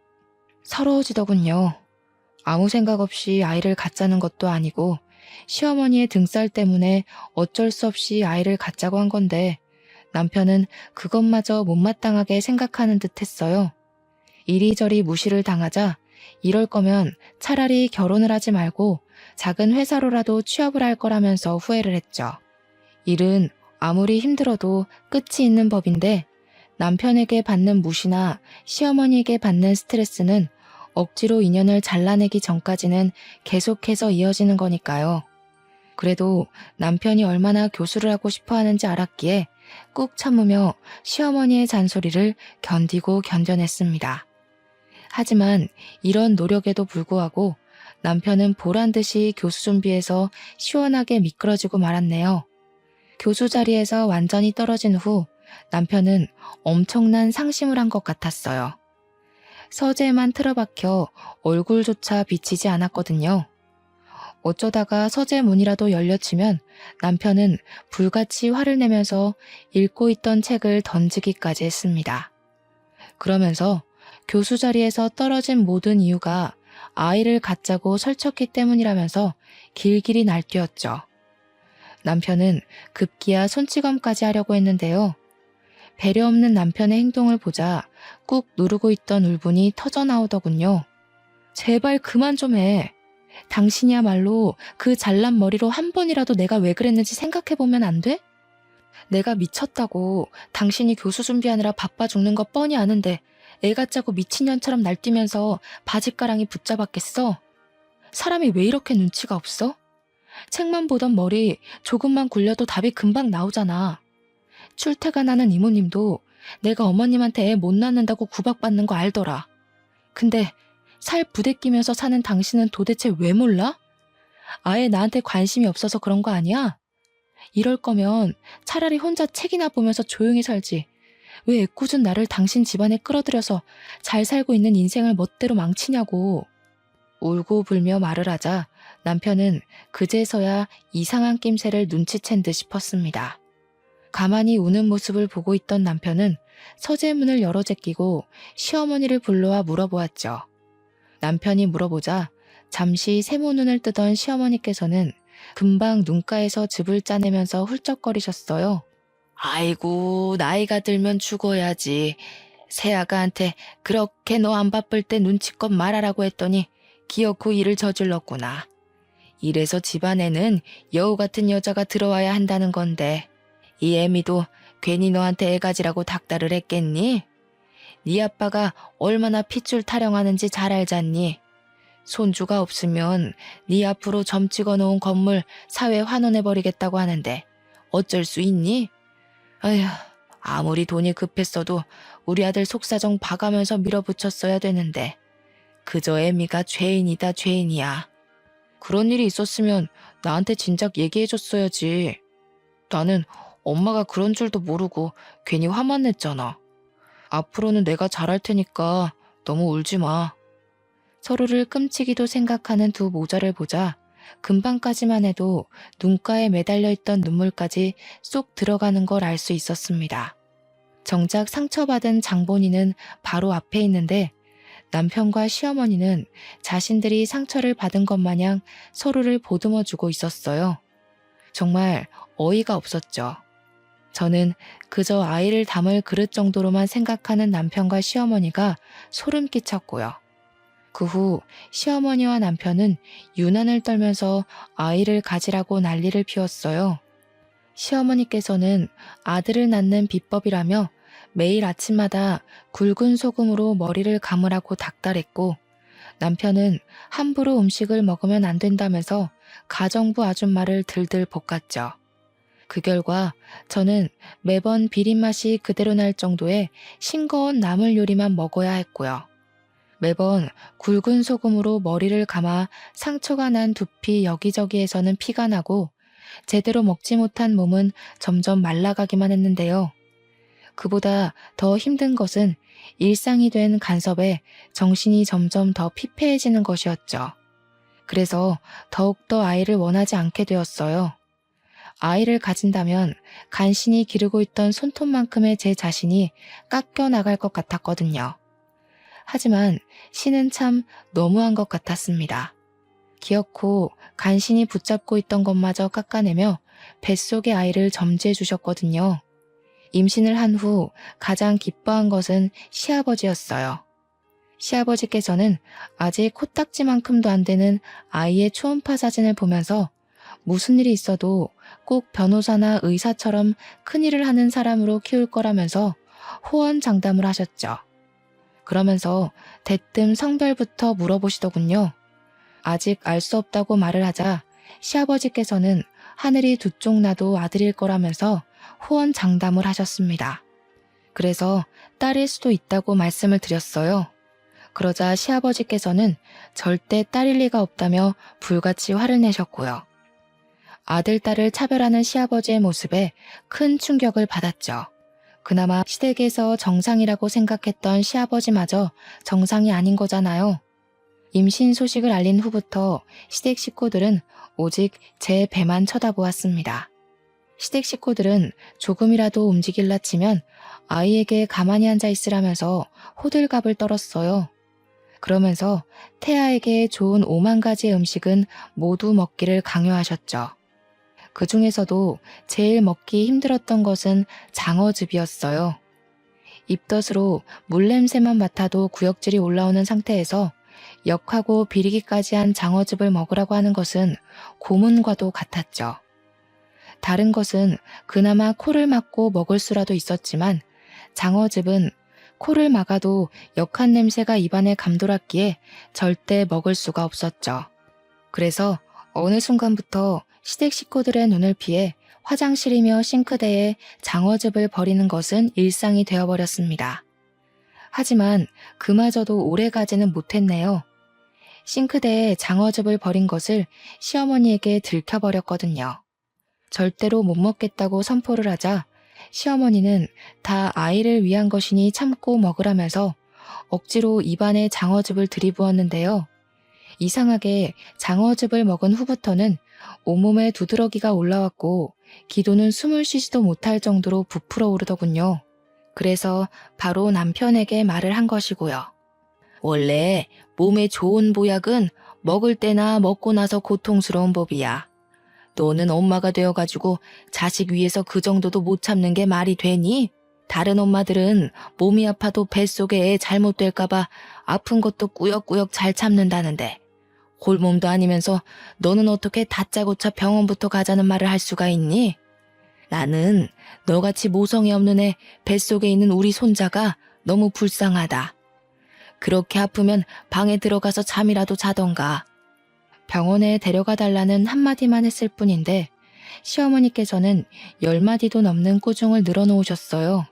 S1: 서러워지더군요. 아무 생각 없이 아이를 갖자는 것도 아니고 시어머니의 등살 때문에 어쩔 수 없이 아이를 갖자고 한 건데 남편은 그것마저 못마땅하게 생각하는 듯 했어요. 이리저리 무시를 당하자 이럴 거면 차라리 결혼을 하지 말고 작은 회사로라도 취업을 할 거라면서 후회를 했죠. 일은 아무리 힘들어도 끝이 있는 법인데 남편에게 받는 무시나 시어머니에게 받는 스트레스는 억지로 인연을 잘라내기 전까지는 계속해서 이어지는 거니까요. 그래도 남편이 얼마나 교수를 하고 싶어 하는지 알았기에 꾹 참으며 시어머니의 잔소리를 견디고 견뎌냈습니다. 하지만 이런 노력에도 불구하고 남편은 보란듯이 교수 준비해서 시원하게 미끄러지고 말았네요. 교수 자리에서 완전히 떨어진 후 남편은 엄청난 상심을 한 것 같았어요. 서재에만 틀어박혀 얼굴조차 비치지 않았거든요. 어쩌다가 서재 문이라도 열려치면 남편은 불같이 화를 내면서 읽고 있던 책을 던지기까지 했습니다. 그러면서 교수 자리에서 떨어진 모든 이유가 아이를 갖자고 설쳤기 때문이라면서 길길이 날뛰었죠. 남편은 급기야 손찌검까지 하려고 했는데요. 배려 없는 남편의 행동을 보자 꾹 누르고 있던 울분이 터져나오더군요. 제발 그만 좀 해. 당신이야말로 그 잘난 머리로 한 번이라도 내가 왜 그랬는지 생각해보면 안 돼? 내가 미쳤다고 당신이 교수 준비하느라 바빠 죽는 거 뻔히 아는데 애 같자고 미친년처럼 날뛰면서 바짓가랑이 붙잡았겠어? 사람이 왜 이렇게 눈치가 없어? 책만 보던 머리 조금만 굴려도 답이 금방 나오잖아. 출퇴근하는 이모님도 내가 어머님한테 애 못 낳는다고 구박받는 거 알더라. 근데 살 부대끼면서 사는 당신은 도대체 왜 몰라? 아예 나한테 관심이 없어서 그런 거 아니야? 이럴 거면 차라리 혼자 책이나 보면서 조용히 살지. 왜 애꿎은 나를 당신 집안에 끌어들여서 잘 살고 있는 인생을 멋대로 망치냐고. 울고 불며 말을 하자 남편은 그제서야 이상한 낌새를 눈치챈 듯 싶었습니다. 가만히 우는 모습을 보고 있던 남편은 서재문을 열어 제끼고 시어머니를 불러와 물어보았죠. 남편이 물어보자 잠시 세모눈을 뜨던 시어머니께서는 금방 눈가에서 즙을 짜내면서 훌쩍거리셨어요. 아이고, 나이가 들면 죽어야지. 새아가한테 그렇게 너 안 바쁠 때 눈치껏 말하라고 했더니 기어코 일을 저질렀구나. 이래서 집안에는 여우 같은 여자가 들어와야 한다는 건데 이 애미도 괜히 너한테 애가지라고 닥달을 했겠니? 네 아빠가 얼마나 핏줄 타령하는지 잘 알잖니? 손주가 없으면 네 앞으로 점 찍어놓은 건물 사회 환원해버리겠다고 하는데 어쩔 수 있니? 아휴, 아무리 돈이 급했어도 우리 아들 속사정 봐가면서 밀어붙였어야 되는데 그저 애미가 죄인이다 죄인이야. 그런 일이 있었으면 나한테 진작 얘기해줬어야지. 나는 엄마가 그런 줄도 모르고 괜히 화만 냈잖아. 앞으로는 내가 잘할 테니까 너무 울지 마. 서로를 끔찍이도 생각하는 두 모자를 보자 금방까지만 해도 눈가에 매달려 있던 눈물까지 쏙 들어가는 걸 알 수 있었습니다. 정작 상처받은 장본인은 바로 앞에 있는데 남편과 시어머니는 자신들이 상처를 받은 것 마냥 서로를 보듬어주고 있었어요. 정말 어이가 없었죠. 저는 그저 아이를 담을 그릇 정도로만 생각하는 남편과 시어머니가 소름 끼쳤고요. 그 후 시어머니와 남편은 유난을 떨면서 아이를 가지라고 난리를 피웠어요. 시어머니께서는 아들을 낳는 비법이라며 매일 아침마다 굵은 소금으로 머리를 감으라고 닥달했고 남편은 함부로 음식을 먹으면 안 된다면서 가정부 아줌마를 들들 볶았죠. 그 결과 저는 매번 비린맛이 그대로 날 정도의 싱거운 나물 요리만 먹어야 했고요. 매번 굵은 소금으로 머리를 감아 상처가 난 두피 여기저기에서는 피가 나고 제대로 먹지 못한 몸은 점점 말라가기만 했는데요. 그보다 더 힘든 것은 일상이 된 간섭에 정신이 점점 더 피폐해지는 것이었죠. 그래서 더욱더 아이를 원하지 않게 되었어요. 아이를 가진다면 간신히 기르고 있던 손톱만큼의 제 자신이 깎여 나갈 것 같았거든요. 하지만 신은 참 너무한 것 같았습니다. 기어코 간신히 붙잡고 있던 것마저 깎아내며 뱃속의 아이를 점지해 주셨거든요. 임신을 한 후 가장 기뻐한 것은 시아버지였어요. 시아버지께서는 아직 코딱지만큼도 안 되는 아이의 초음파 사진을 보면서 무슨 일이 있어도 꼭 변호사나 의사처럼 큰일을 하는 사람으로 키울 거라면서 호언장담을 하셨죠. 그러면서 대뜸 성별부터 물어보시더군요. 아직 알 수 없다고 말을 하자 시아버지께서는 하늘이 두 쪽 나도 아들일 거라면서 호언장담을 하셨습니다. 그래서 딸일 수도 있다고 말씀을 드렸어요. 그러자 시아버지께서는 절대 딸일 리가 없다며 불같이 화를 내셨고요. 아들, 딸을 차별하는 시아버지의 모습에 큰 충격을 받았죠. 그나마 시댁에서 정상이라고 생각했던 시아버지마저 정상이 아닌 거잖아요. 임신 소식을 알린 후부터 시댁 식구들은 오직 제 배만 쳐다보았습니다. 시댁 식구들은 조금이라도 움직일라 치면 아이에게 가만히 앉아 있으라면서 호들갑을 떨었어요. 그러면서 태아에게 좋은 5만 가지의 음식은 모두 먹기를 강요하셨죠. 그 중에서도 제일 먹기 힘들었던 것은 장어즙이었어요. 입덧으로 물냄새만 맡아도 구역질이 올라오는 상태에서 역하고 비리기까지 한 장어즙을 먹으라고 하는 것은 고문과도 같았죠. 다른 것은 그나마 코를 막고 먹을 수라도 있었지만 장어즙은 코를 막아도 역한 냄새가 입안에 감돌았기에 절대 먹을 수가 없었죠. 그래서 어느 순간부터 시댁 식구들의 눈을 피해 화장실이며 싱크대에 장어즙을 버리는 것은 일상이 되어버렸습니다. 하지만 그마저도 오래가지는 못했네요. 싱크대에 장어즙을 버린 것을 시어머니에게 들켜버렸거든요. 절대로 못 먹겠다고 선포를 하자 시어머니는 다 아이를 위한 것이니 참고 먹으라면서 억지로 입안에 장어즙을 들이부었는데요. 이상하게 장어즙을 먹은 후부터는 온몸에 두드러기가 올라왔고 기도는 숨을 쉬지도 못할 정도로 부풀어 오르더군요. 그래서 바로 남편에게 말을 한 것이고요. 원래 몸에 좋은 보약은 먹을 때나 먹고 나서 고통스러운 법이야. 너는 엄마가 되어가지고 자식 위해서 그 정도도 못 참는 게 말이 되니? 다른 엄마들은 몸이 아파도 뱃속에 애 잘못될까봐 아픈 것도 꾸역꾸역 잘 참는다는데 홀몸도 아니면서 너는 어떻게 다짜고짜 병원부터 가자는 말을 할 수가 있니? 나는 너같이 모성이 없는 애 뱃속에 있는 우리 손자가 너무 불쌍하다. 그렇게 아프면 방에 들어가서 잠이라도 자던가. 병원에 데려가 달라는 한마디만 했을 뿐인데 시어머니께서는 10마디도 넘는 꾸중을 늘어놓으셨어요.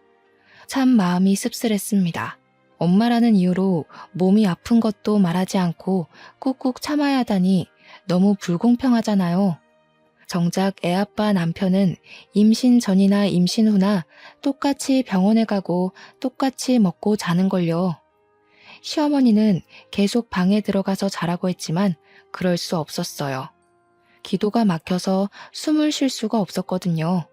S1: 참 마음이 씁쓸했습니다. 엄마라는 이유로 몸이 아픈 것도 말하지 않고 꾹꾹 참아야 하다니 너무 불공평하잖아요. 정작 애아빠 남편은 임신 전이나 임신 후나 똑같이 병원에 가고 똑같이 먹고 자는걸요. 시어머니는 계속 방에 들어가서 자라고 했지만 그럴 수 없었어요. 기도가 막혀서 숨을 쉴 수가 없었거든요.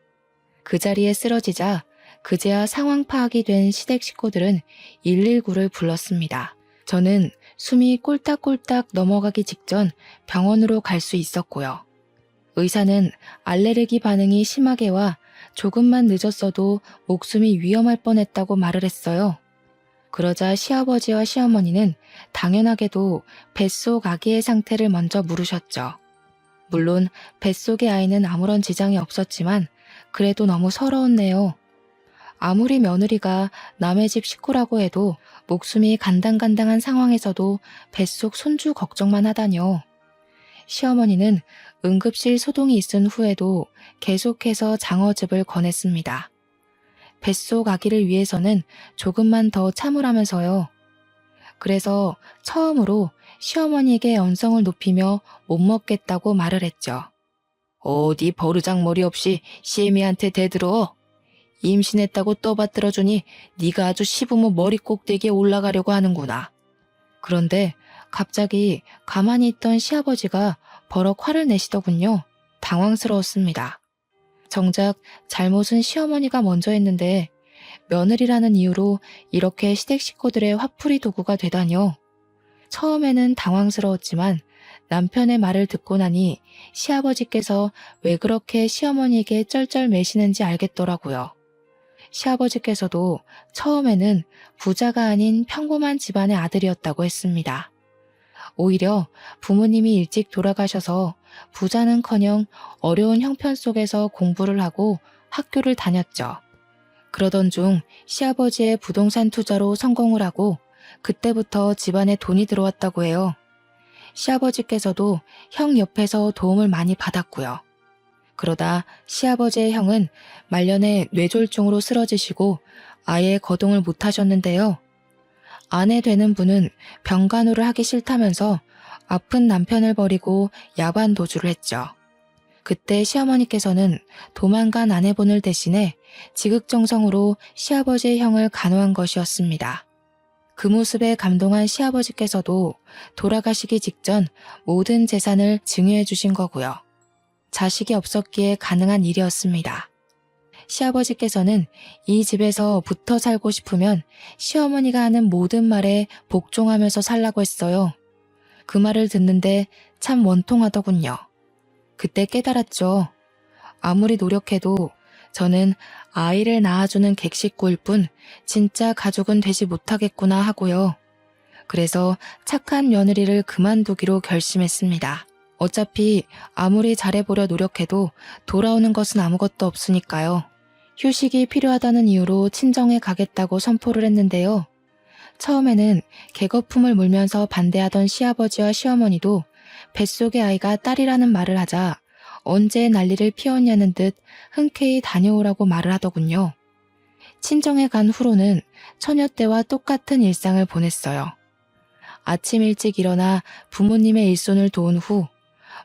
S1: 그 자리에 쓰러지자 그제야 상황 파악이 된 시댁 식구들은 119를 불렀습니다. 저는 숨이 꼴딱꼴딱 넘어가기 직전 병원으로 갈 수 있었고요. 의사는 알레르기 반응이 심하게 와 조금만 늦었어도 목숨이 위험할 뻔했다고 말을 했어요. 그러자 시아버지와 시어머니는 당연하게도 뱃속 아기의 상태를 먼저 물으셨죠. 물론 뱃속의 아이는 아무런 지장이 없었지만 그래도 너무 서러웠네요. 아무리 며느리가 남의 집 식구라고 해도 목숨이 간당간당한 상황에서도 뱃속 손주 걱정만 하다뇨. 시어머니는 응급실 소동이 있은 후에도 계속해서 장어즙을 권했습니다. 뱃속 아기를 위해서는 조금만 더 참으라면서요. 그래서 처음으로 시어머니에게 언성을 높이며 못 먹겠다고 말을 했죠. 어디 버르장머리 없이 시애미한테 대들어. 임신했다고 떠받들어주니 네가 아주 시부모 머리 꼭대기에 올라가려고 하는구나. 그런데 갑자기 가만히 있던 시아버지가 버럭 화를 내시더군요. 당황스러웠습니다. 정작 잘못은 시어머니가 먼저 했는데 며느리라는 이유로 이렇게 시댁 식구들의 화풀이 도구가 되다뇨. 처음에는 당황스러웠지만 남편의 말을 듣고 나니 시아버지께서 왜 그렇게 시어머니에게 쩔쩔매시는지 알겠더라고요. 시아버지께서도 처음에는 부자가 아닌 평범한 집안의 아들이었다고 했습니다. 오히려 부모님이 일찍 돌아가셔서 부자는커녕 어려운 형편 속에서 공부를 하고 학교를 다녔죠. 그러던 중 시아버지의 부동산 투자로 성공을 하고 그때부터 집안에 돈이 들어왔다고 해요. 시아버지께서도 형 옆에서 도움을 많이 받았고요. 그러다 시아버지의 형은 말년에 뇌졸중으로 쓰러지시고 아예 거동을 못하셨는데요. 아내 되는 분은 병간호를 하기 싫다면서 아픈 남편을 버리고 야반 도주를 했죠. 그때 시어머니께서는 도망간 아내분을 대신해 지극정성으로 시아버지의 형을 간호한 것이었습니다. 그 모습에 감동한 시아버지께서도 돌아가시기 직전 모든 재산을 증여해 주신 거고요. 자식이 없었기에 가능한 일이었습니다. 시아버지께서는 이 집에서 붙어 살고 싶으면 시어머니가 하는 모든 말에 복종하면서 살라고 했어요. 그 말을 듣는데 참 원통하더군요. 그때 깨달았죠. 아무리 노력해도 저는 아이를 낳아주는 객식구일 뿐 진짜 가족은 되지 못하겠구나 하고요. 그래서 착한 며느리를 그만두기로 결심했습니다. 어차피 아무리 잘해보려 노력해도 돌아오는 것은 아무것도 없으니까요. 휴식이 필요하다는 이유로 친정에 가겠다고 선포를 했는데요. 처음에는 개거품을 물면서 반대하던 시아버지와 시어머니도 뱃속의 아이가 딸이라는 말을 하자 언제 난리를 피웠냐는 듯 흔쾌히 다녀오라고 말을 하더군요. 친정에 간 후로는 처녀 때와 똑같은 일상을 보냈어요. 아침 일찍 일어나 부모님의 일손을 도운 후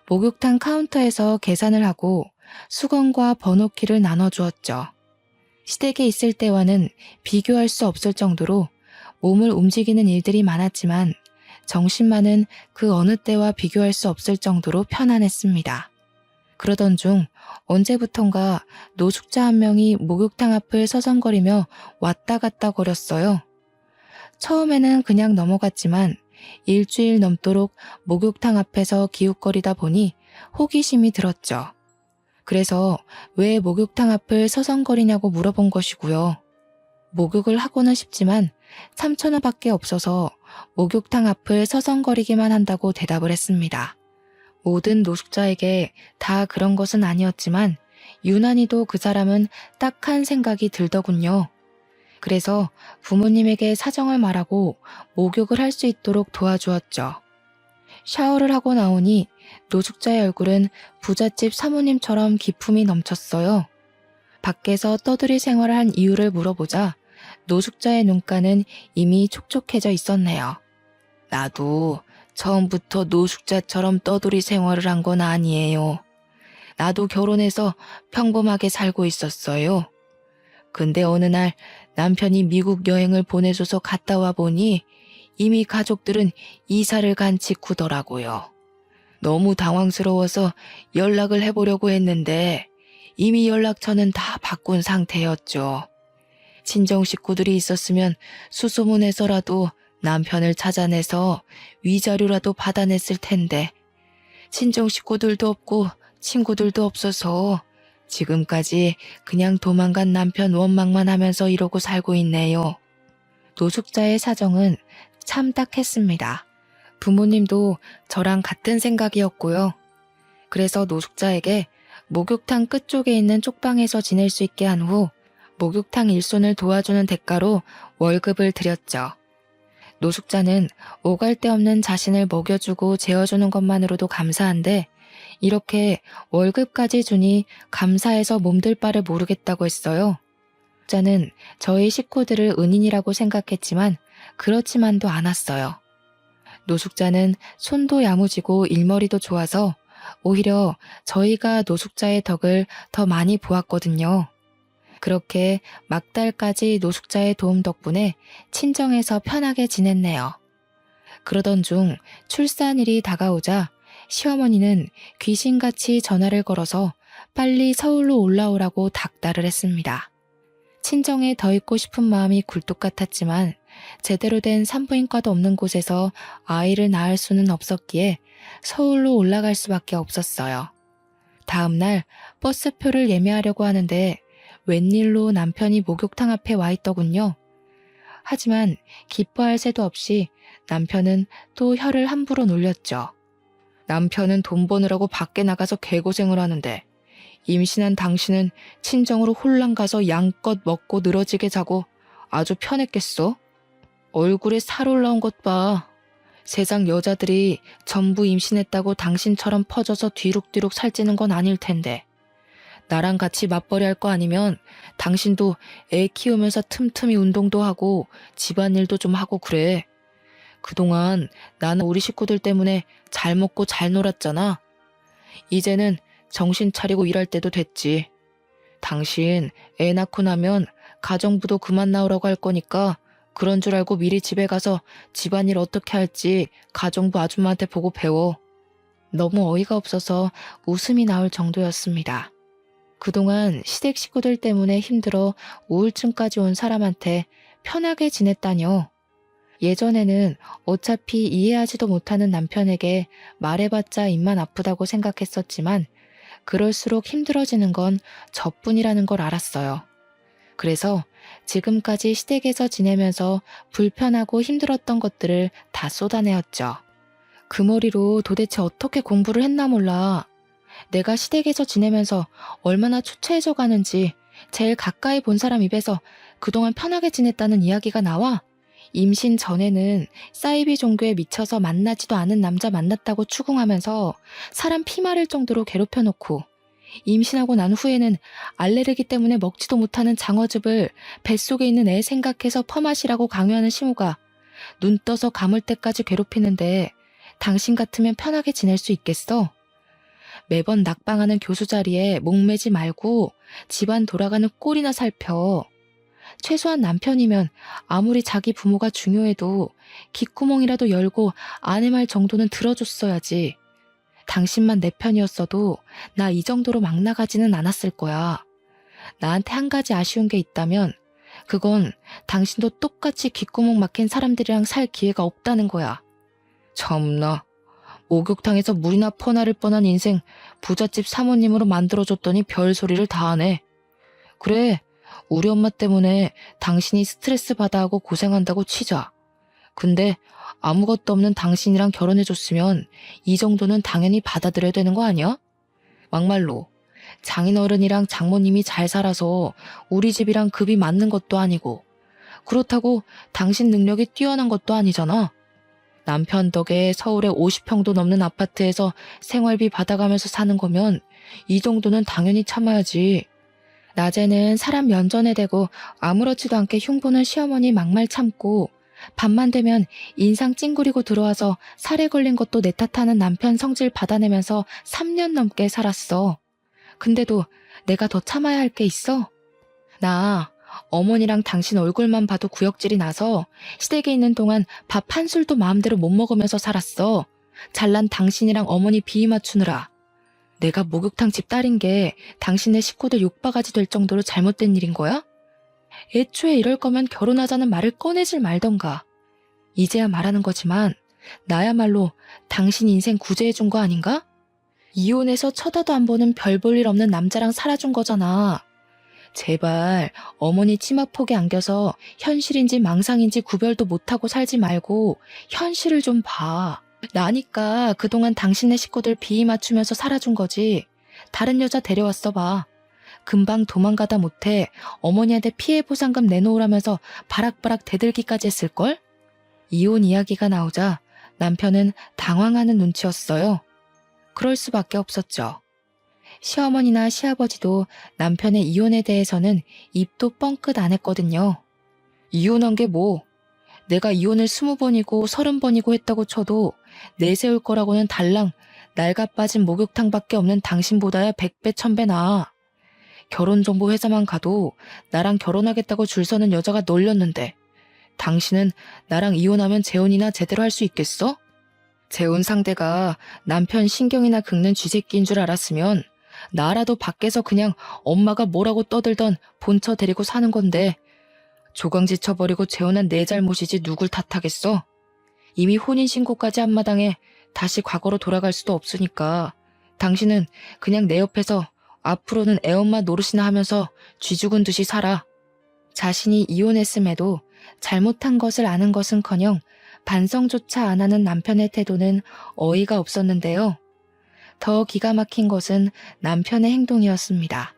S1: 목욕탕 카운터에서 계산을 하고 수건과 번호키를 나눠주었죠. 시댁에 있을 때와는 비교할 수 없을 정도로 몸을 움직이는 일들이 많았지만 정신만은 그 어느 때와 비교할 수 없을 정도로 편안했습니다. 그러던 중 언제부턴가 노숙자 한 명이 목욕탕 앞을 서성거리며 왔다 갔다 거렸어요. 처음에는 그냥 넘어갔지만 일주일 넘도록 목욕탕 앞에서 기웃거리다 보니 호기심이 들었죠. 그래서 왜 목욕탕 앞을 서성거리냐고 물어본 것이고요. 목욕을 하고는 싶지만 3,000원밖에 없어서 목욕탕 앞을 서성거리기만 한다고 대답을 했습니다. 모든 노숙자에게 다 그런 것은 아니었지만 유난히도 그 사람은 딱한 생각이 들더군요. 그래서 부모님에게 사정을 말하고 목욕을 할 수 있도록 도와주었죠. 샤워를 하고 나오니 노숙자의 얼굴은 부잣집 사모님처럼 기품이 넘쳤어요. 밖에서 떠들이 생활을 한 이유를 물어보자 노숙자의 눈가는 이미 촉촉해져 있었네요. 나도 처음부터 노숙자처럼 떠돌이 생활을 한 건 아니에요. 나도 결혼해서 평범하게 살고 있었어요. 근데 어느 날 남편이 미국 여행을 보내줘서 갔다 와 보니 이미 가족들은 이사를 간 직후더라고요. 너무 당황스러워서 연락을 해보려고 했는데 이미 연락처는 다 바꾼 상태였죠. 친정 식구들이 있었으면 수소문해서라도 남편을 찾아내서 위자료라도 받아냈을 텐데 친정 식구들도 없고 친구들도 없어서 지금까지 그냥 도망간 남편 원망만 하면서 이러고 살고 있네요. 노숙자의 사정은 참 딱했습니다. 부모님도 저랑 같은 생각이었고요. 그래서 노숙자에게 목욕탕 끝쪽에 있는 쪽방에서 지낼 수 있게 한 후 목욕탕 일손을 도와주는 대가로 월급을 드렸죠. 노숙자는 오갈 데 없는 자신을 먹여주고 재워주는 것만으로도 감사한데 이렇게 월급까지 주니 감사해서 몸둘 바를 모르겠다고 했어요. 노숙자는 저희 식구들을 은인이라고 생각했지만 그렇지만도 않았어요. 노숙자는 손도 야무지고 일머리도 좋아서 오히려 저희가 노숙자의 덕을 더 많이 보았거든요. 그렇게 막달까지 노숙자의 도움 덕분에 친정에서 편하게 지냈네요. 그러던 중 출산일이 다가오자 시어머니는 귀신같이 전화를 걸어서 빨리 서울로 올라오라고 닥달을 했습니다. 친정에 더 있고 싶은 마음이 굴뚝 같았지만 제대로 된 산부인과도 없는 곳에서 아이를 낳을 수는 없었기에 서울로 올라갈 수밖에 없었어요. 다음날 버스표를 예매하려고 하는데 웬일로 남편이 목욕탕 앞에 와 있더군요. 하지만 기뻐할 새도 없이 남편은 또 혀를 함부로 놀렸죠. 남편은 돈 버느라고 밖에 나가서 개고생을 하는데 임신한 당신은 친정으로 홀랑 가서 양껏 먹고 늘어지게 자고 아주 편했겠어? 얼굴에 살 올라온 것 봐. 세상 여자들이 전부 임신했다고 당신처럼 퍼져서 뒤룩뒤룩 살찌는 건 아닐 텐데. 나랑 같이 맞벌이 할 거 아니면 당신도 애 키우면서 틈틈이 운동도 하고 집안일도 좀 하고 그래. 그동안 나는 우리 식구들 때문에 잘 먹고 잘 놀았잖아. 이제는 정신 차리고 일할 때도 됐지. 당신 애 낳고 나면 가정부도 그만 나오라고 할 거니까 그런 줄 알고 미리 집에 가서 집안일 어떻게 할지 가정부 아줌마한테 보고 배워. 너무 어이가 없어서 웃음이 나올 정도였습니다. 그동안 시댁 식구들 때문에 힘들어 우울증까지 온 사람한테 편하게 지냈다뇨. 예전에는 어차피 이해하지도 못하는 남편에게 말해봤자 입만 아프다고 생각했었지만 그럴수록 힘들어지는 건 저뿐이라는 걸 알았어요. 그래서 지금까지 시댁에서 지내면서 불편하고 힘들었던 것들을 다 쏟아내었죠. 그 머리로 도대체 어떻게 공부를 했나 몰라. 내가 시댁에서 지내면서 얼마나 초췌해져 가는지 제일 가까이 본 사람 입에서 그동안 편하게 지냈다는 이야기가 나와. 임신 전에는 사이비 종교에 미쳐서 만나지도 않은 남자 만났다고 추궁하면서 사람 피 마를 정도로 괴롭혀놓고 임신하고 난 후에는 알레르기 때문에 먹지도 못하는 장어즙을 뱃속에 있는 애 생각해서 퍼마시라고 강요하는 시모가 눈 떠서 감을 때까지 괴롭히는데 당신 같으면 편하게 지낼 수 있겠어? 매번 낙방하는 교수 자리에 목매지 말고 집안 돌아가는 꼴이나 살펴. 최소한 남편이면 아무리 자기 부모가 중요해도 귓구멍이라도 열고 아내 말 정도는 들어줬어야지. 당신만 내 편이었어도 나 이 정도로 막 나가지는 않았을 거야. 나한테 한 가지 아쉬운 게 있다면 그건 당신도 똑같이 귓구멍 막힌 사람들이랑 살 기회가 없다는 거야. 참나. 목욕탕에서 물이나 퍼나를 뻔한 인생 부잣집 사모님으로 만들어줬더니 별소리를 다 하네. 그래, 우리 엄마 때문에 당신이 스트레스 받아 하고 고생한다고 치자. 근데 아무것도 없는 당신이랑 결혼해줬으면 이 정도는 당연히 받아들여야 되는 거 아니야? 막말로 장인어른이랑 장모님이 잘 살아서 우리 집이랑 급이 맞는 것도 아니고 그렇다고 당신 능력이 뛰어난 것도 아니잖아. 남편 덕에 서울에 50평도 넘는 아파트에서 생활비 받아가면서 사는 거면 이 정도는 당연히 참아야지. 낮에는 사람 면전에 대고 아무렇지도 않게 흉보는 시어머니 막말 참고 밤만 되면 인상 찡그리고 들어와서 살에 걸린 것도 내 탓하는 남편 성질 받아내면서 3년 넘게 살았어. 근데도 내가 더 참아야 할 게 있어? 나 어머니랑 당신 얼굴만 봐도 구역질이 나서 시댁에 있는 동안 밥 한 술도 마음대로 못 먹으면서 살았어. 잘난 당신이랑 어머니 비위 맞추느라. 내가 목욕탕 집 딸인 게 당신네 식구들 욕바가지 될 정도로 잘못된 일인 거야? 애초에 이럴 거면 결혼하자는 말을 꺼내질 말던가. 이제야 말하는 거지만 나야말로 당신 인생 구제해준 거 아닌가? 이혼해서 쳐다도 안 보는 별 볼 일 없는 남자랑 살아준 거잖아. 제발 어머니 치마폭에 안겨서 현실인지 망상인지 구별도 못하고 살지 말고 현실을 좀 봐. 나니까 그동안 당신네 식구들 비위 맞추면서 살아준 거지. 다른 여자 데려왔어 봐. 금방 도망가다 못해 어머니한테 피해 보상금 내놓으라면서 바락바락 대들기까지 했을걸? 이혼 이야기가 나오자 남편은 당황하는 눈치였어요. 그럴 수밖에 없었죠. 시어머니나 시아버지도 남편의 이혼에 대해서는 입도 뻥끗 안 했거든요. 이혼한 게 뭐? 내가 이혼을 20번이고 30번이고 했다고 쳐도 내세울 거라고는 달랑 낡아 빠진 목욕탕밖에 없는 당신보다야 100배 1000배 나아. 결혼정보회사만 가도 나랑 결혼하겠다고 줄 서는 여자가 널렸는데 당신은 나랑 이혼하면 재혼이나 제대로 할 수 있겠어? 재혼 상대가 남편 신경이나 긁는 쥐새끼인 줄 알았으면 나라도 밖에서 그냥 엄마가 뭐라고 떠들던 본처 데리고 사는 건데 조강지쳐버리고 재혼한 내 잘못이지 누굴 탓하겠어? 이미 혼인신고까지 한 마당에 다시 과거로 돌아갈 수도 없으니까 당신은 그냥 내 옆에서 앞으로는 애엄마 노릇이나 하면서 쥐 죽은 듯이 살아. 자신이 이혼했음에도 잘못한 것을 아는 것은커녕 반성조차 안 하는 남편의 태도는 어이가 없었는데요. 더 기가 막힌 것은 남편의 행동이었습니다.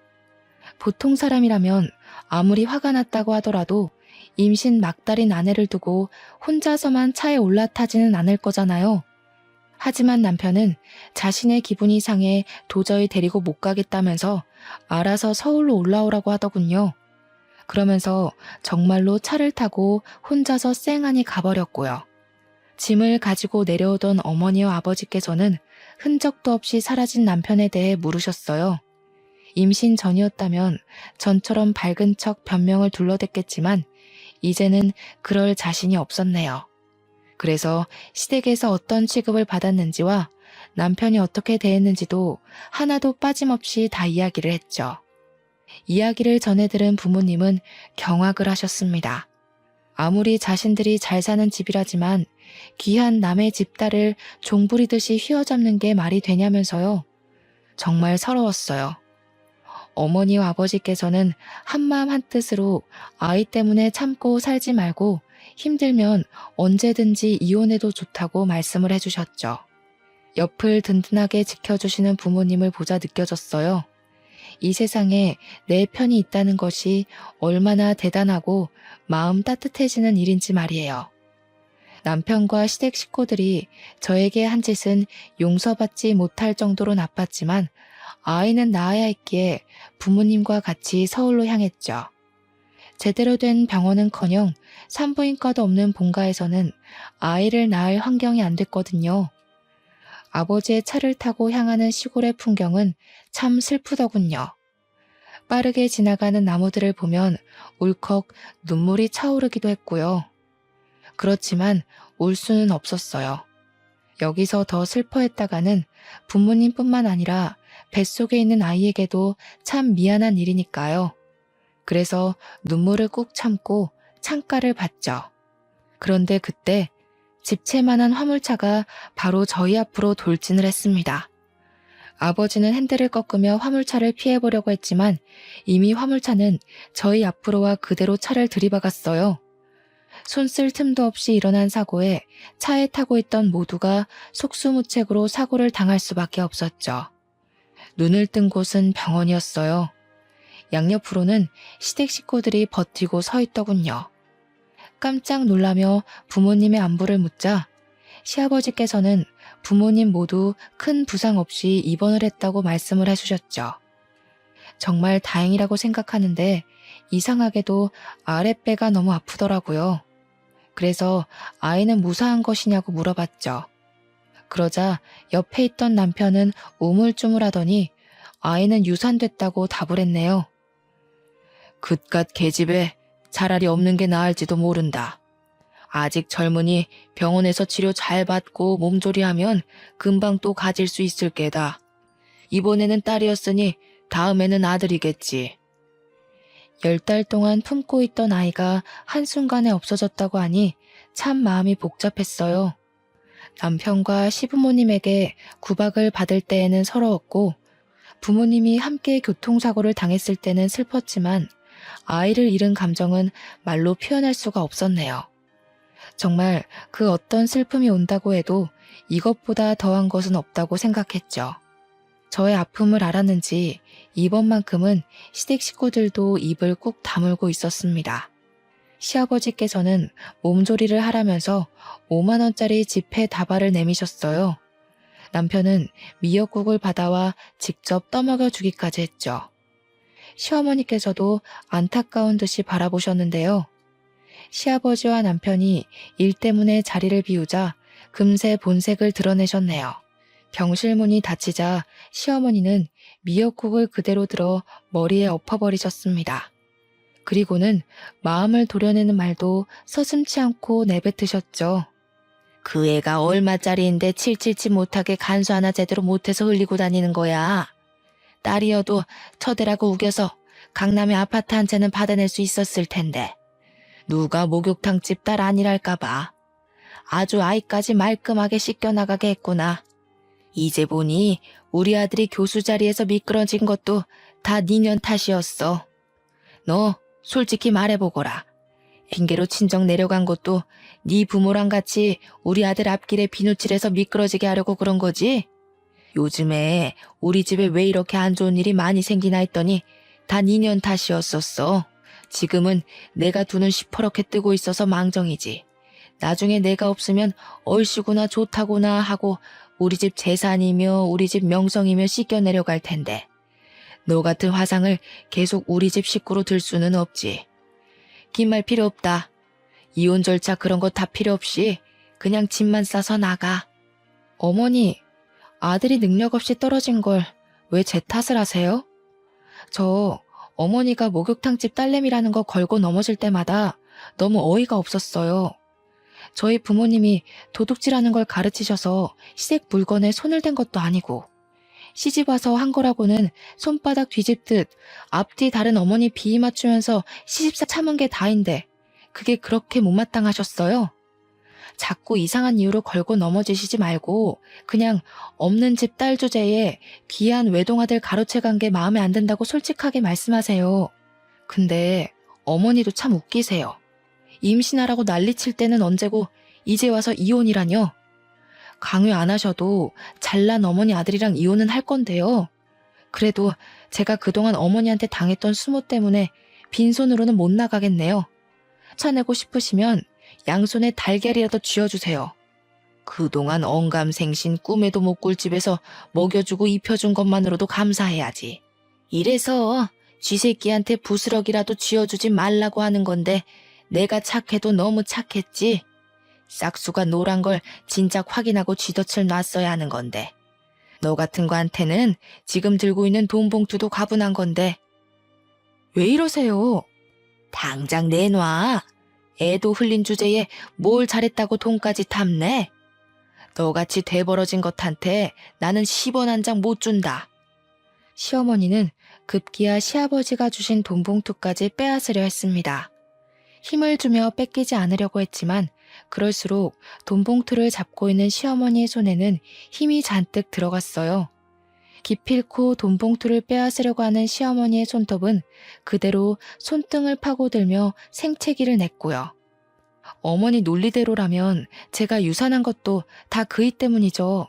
S1: 보통 사람이라면 아무리 화가 났다고 하더라도 임신 막달인 아내를 두고 혼자서만 차에 올라타지는 않을 거잖아요. 하지만 남편은 자신의 기분이 상해 도저히 데리고 못 가겠다면서 알아서 서울로 올라오라고 하더군요. 그러면서 정말로 차를 타고 혼자서 쌩하니 가버렸고요. 짐을 가지고 내려오던 어머니와 아버지께서는 흔적도 없이 사라진 남편에 대해 물으셨어요. 임신 전이었다면 전처럼 밝은 척 변명을 둘러댔겠지만 이제는 그럴 자신이 없었네요. 그래서 시댁에서 어떤 취급을 받았는지와 남편이 어떻게 대했는지도 하나도 빠짐없이 다 이야기를 했죠. 이야기를 전해 들은 부모님은 경악을 하셨습니다. 아무리 자신들이 잘 사는 집이라지만 귀한 남의 집딸을 종부리듯이 휘어잡는 게 말이 되냐면서요. 정말 서러웠어요. 어머니와 아버지께서는 한마음 한뜻으로 아이 때문에 참고 살지 말고 힘들면 언제든지 이혼해도 좋다고 말씀을 해주셨죠. 옆을 든든하게 지켜주시는 부모님을 보자 느껴졌어요. 이 세상에 내 편이 있다는 것이 얼마나 대단하고 마음 따뜻해지는 일인지 말이에요. 남편과 시댁 식구들이 저에게 한 짓은 용서받지 못할 정도로 나빴지만 아이는 낳아야 했기에 부모님과 같이 서울로 향했죠. 제대로 된 병원은커녕 산부인과도 없는 본가에서는 아이를 낳을 환경이 안 됐거든요. 아버지의 차를 타고 향하는 시골의 풍경은 참 슬프더군요. 빠르게 지나가는 나무들을 보면 울컥 눈물이 차오르기도 했고요. 그렇지만 울 수는 없었어요. 여기서 더 슬퍼했다가는 부모님뿐만 아니라 뱃속에 있는 아이에게도 참 미안한 일이니까요. 그래서 눈물을 꾹 참고 창가를 봤죠. 그런데 그때 집채만한 화물차가 바로 저희 앞으로 돌진을 했습니다. 아버지는 핸들을 꺾으며 화물차를 피해보려고 했지만 이미 화물차는 저희 앞으로 와 그대로 차를 들이박았어요. 손 쓸 틈도 없이 일어난 사고에 차에 타고 있던 모두가 속수무책으로 사고를 당할 수밖에 없었죠. 눈을 뜬 곳은 병원이었어요. 양옆으로는 시댁 식구들이 버티고 서 있더군요. 깜짝 놀라며 부모님의 안부를 묻자 시아버지께서는 부모님 모두 큰 부상 없이 입원을 했다고 말씀을 해주셨죠. 정말 다행이라고 생각하는데 이상하게도 아랫배가 너무 아프더라고요. 그래서 아이는 무사한 것이냐고 물어봤죠. 그러자 옆에 있던 남편은 우물쭈물하더니 아이는 유산됐다고 답을 했네요. 그깟 계집애 차라리 없는 게 나을지도 모른다. 아직 젊으니 병원에서 치료 잘 받고 몸조리하면 금방 또 가질 수 있을 게다. 이번에는 딸이었으니 다음에는 아들이겠지. 10달 동안 품고 있던 아이가 한순간에 없어졌다고 하니 참 마음이 복잡했어요. 남편과 시부모님에게 구박을 받을 때에는 서러웠고 부모님이 함께 교통사고를 당했을 때는 슬펐지만 아이를 잃은 감정은 말로 표현할 수가 없었네요. 정말 그 어떤 슬픔이 온다고 해도 이것보다 더한 것은 없다고 생각했죠. 저의 아픔을 알았는지 이번만큼은 시댁 식구들도 입을 꾹 다물고 있었습니다. 시아버지께서는 몸조리를 하라면서 5만 원짜리 지폐 다발을 내미셨어요. 남편은 미역국을 받아와 직접 떠먹여 주기까지 했죠. 시어머니께서도 안타까운 듯이 바라보셨는데요. 시아버지와 남편이 일 때문에 자리를 비우자 금세 본색을 드러내셨네요. 병실문이 닫히자 시어머니는 미역국을 그대로 들어 머리에 엎어버리셨습니다. 그리고는 마음을 도려내는 말도 서슴지 않고 내뱉으셨죠. 그 애가 얼마짜리인데 칠칠치 못하게 간수 하나 제대로 못해서 흘리고 다니는 거야. 딸이어도 처대라고 우겨서 강남의 아파트 한 채는 받아낼 수 있었을 텐데 누가 목욕탕집 딸 아니랄까봐 아주 아이까지 말끔하게 씻겨나가게 했구나. 이제 보니 우리 아들이 교수 자리에서 미끄러진 것도 다 니년 탓이었어. 너 솔직히 말해보거라. 핑계로 친정 내려간 것도 네 부모랑 같이 우리 아들 앞길에 비누칠해서 미끄러지게 하려고 그런 거지? 요즘에 우리 집에 왜 이렇게 안 좋은 일이 많이 생기나 했더니 다 니년 탓이었었어. 지금은 내가 두 눈 시퍼렇게 뜨고 있어서 망정이지. 나중에 내가 없으면 얼씨구나 좋다구나 하고 우리 집 재산이며 우리 집 명성이며 씻겨 내려갈 텐데 너 같은 화상을 계속 우리 집 식구로 들 수는 없지. 긴 말 필요 없다. 이혼 절차 그런 거 다 필요 없이 그냥 짐만 싸서 나가. 어머니, 아들이 능력 없이 떨어진 걸 왜 제 탓을 하세요? 저 어머니가 목욕탕집 딸내미라는 거 걸고 넘어질 때마다 너무 어이가 없었어요. 저희 부모님이 도둑질하는 걸 가르치셔서 시댁 물건에 손을 댄 것도 아니고 시집 와서 한 거라고는 손바닥 뒤집듯 앞뒤 다른 어머니 비위 맞추면서 시집사 참은 게 다인데 그게 그렇게 못마땅하셨어요? 자꾸 이상한 이유로 걸고 넘어지시지 말고 그냥 없는 집 딸 주제에 귀한 외동아들 가로채간 게 마음에 안 든다고 솔직하게 말씀하세요. 근데 어머니도 참 웃기세요. 임신하라고 난리칠 때는 언제고 이제 와서 이혼이라뇨. 강요 안 하셔도 잘난 어머니 아들이랑 이혼은 할 건데요. 그래도 제가 그동안 어머니한테 당했던 수모 때문에 빈손으로는 못 나가겠네요. 차내고 싶으시면 양손에 달걀이라도 쥐어주세요. 그동안 언감생신 꿈에도 못 꿀 집에서 먹여주고 입혀준 것만으로도 감사해야지. 이래서 쥐새끼한테 부스럭이라도 쥐어주지 말라고 하는 건데 내가 착해도 너무 착했지. 싹수가 노란 걸 진작 확인하고 쥐덫을 놨어야 하는 건데. 너 같은 거한테는 지금 들고 있는 돈 봉투도 가분한 건데. 왜 이러세요? 당장 내놔. 애도 흘린 주제에 뭘 잘했다고 돈까지 탐내? 너같이 돼버러진 것한테 나는 10원 한 장 못 준다. 시어머니는 급기야 시아버지가 주신 돈 봉투까지 빼앗으려 했습니다. 힘을 주며 뺏기지 않으려고 했지만 그럴수록 돈 봉투를 잡고 있는 시어머니의 손에는 힘이 잔뜩 들어갔어요. 기필코 돈 봉투를 빼앗으려고 하는 시어머니의 손톱은 그대로 손등을 파고들며 생채기를 냈고요. 어머니 논리대로라면 제가 유산한 것도 다 그이 때문이죠.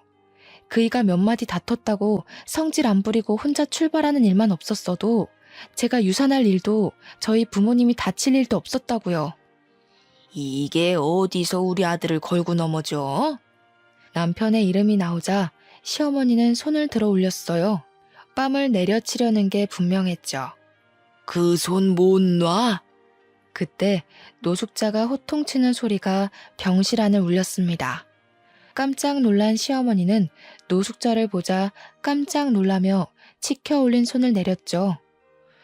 S1: 그이가 몇 마디 다퉜다고 성질 안 부리고 혼자 출발하는 일만 없었어도 제가 유산할 일도 저희 부모님이 다칠 일도 없었다고요. 이게 어디서 우리 아들을 걸고 넘어져? 남편의 이름이 나오자 시어머니는 손을 들어 올렸어요. 뺨을 내려치려는 게 분명했죠. 그 손 못 놔? 그때 노숙자가 호통치는 소리가 병실 안을 울렸습니다. 깜짝 놀란 시어머니는 노숙자를 보자 깜짝 놀라며 치켜 올린 손을 내렸죠.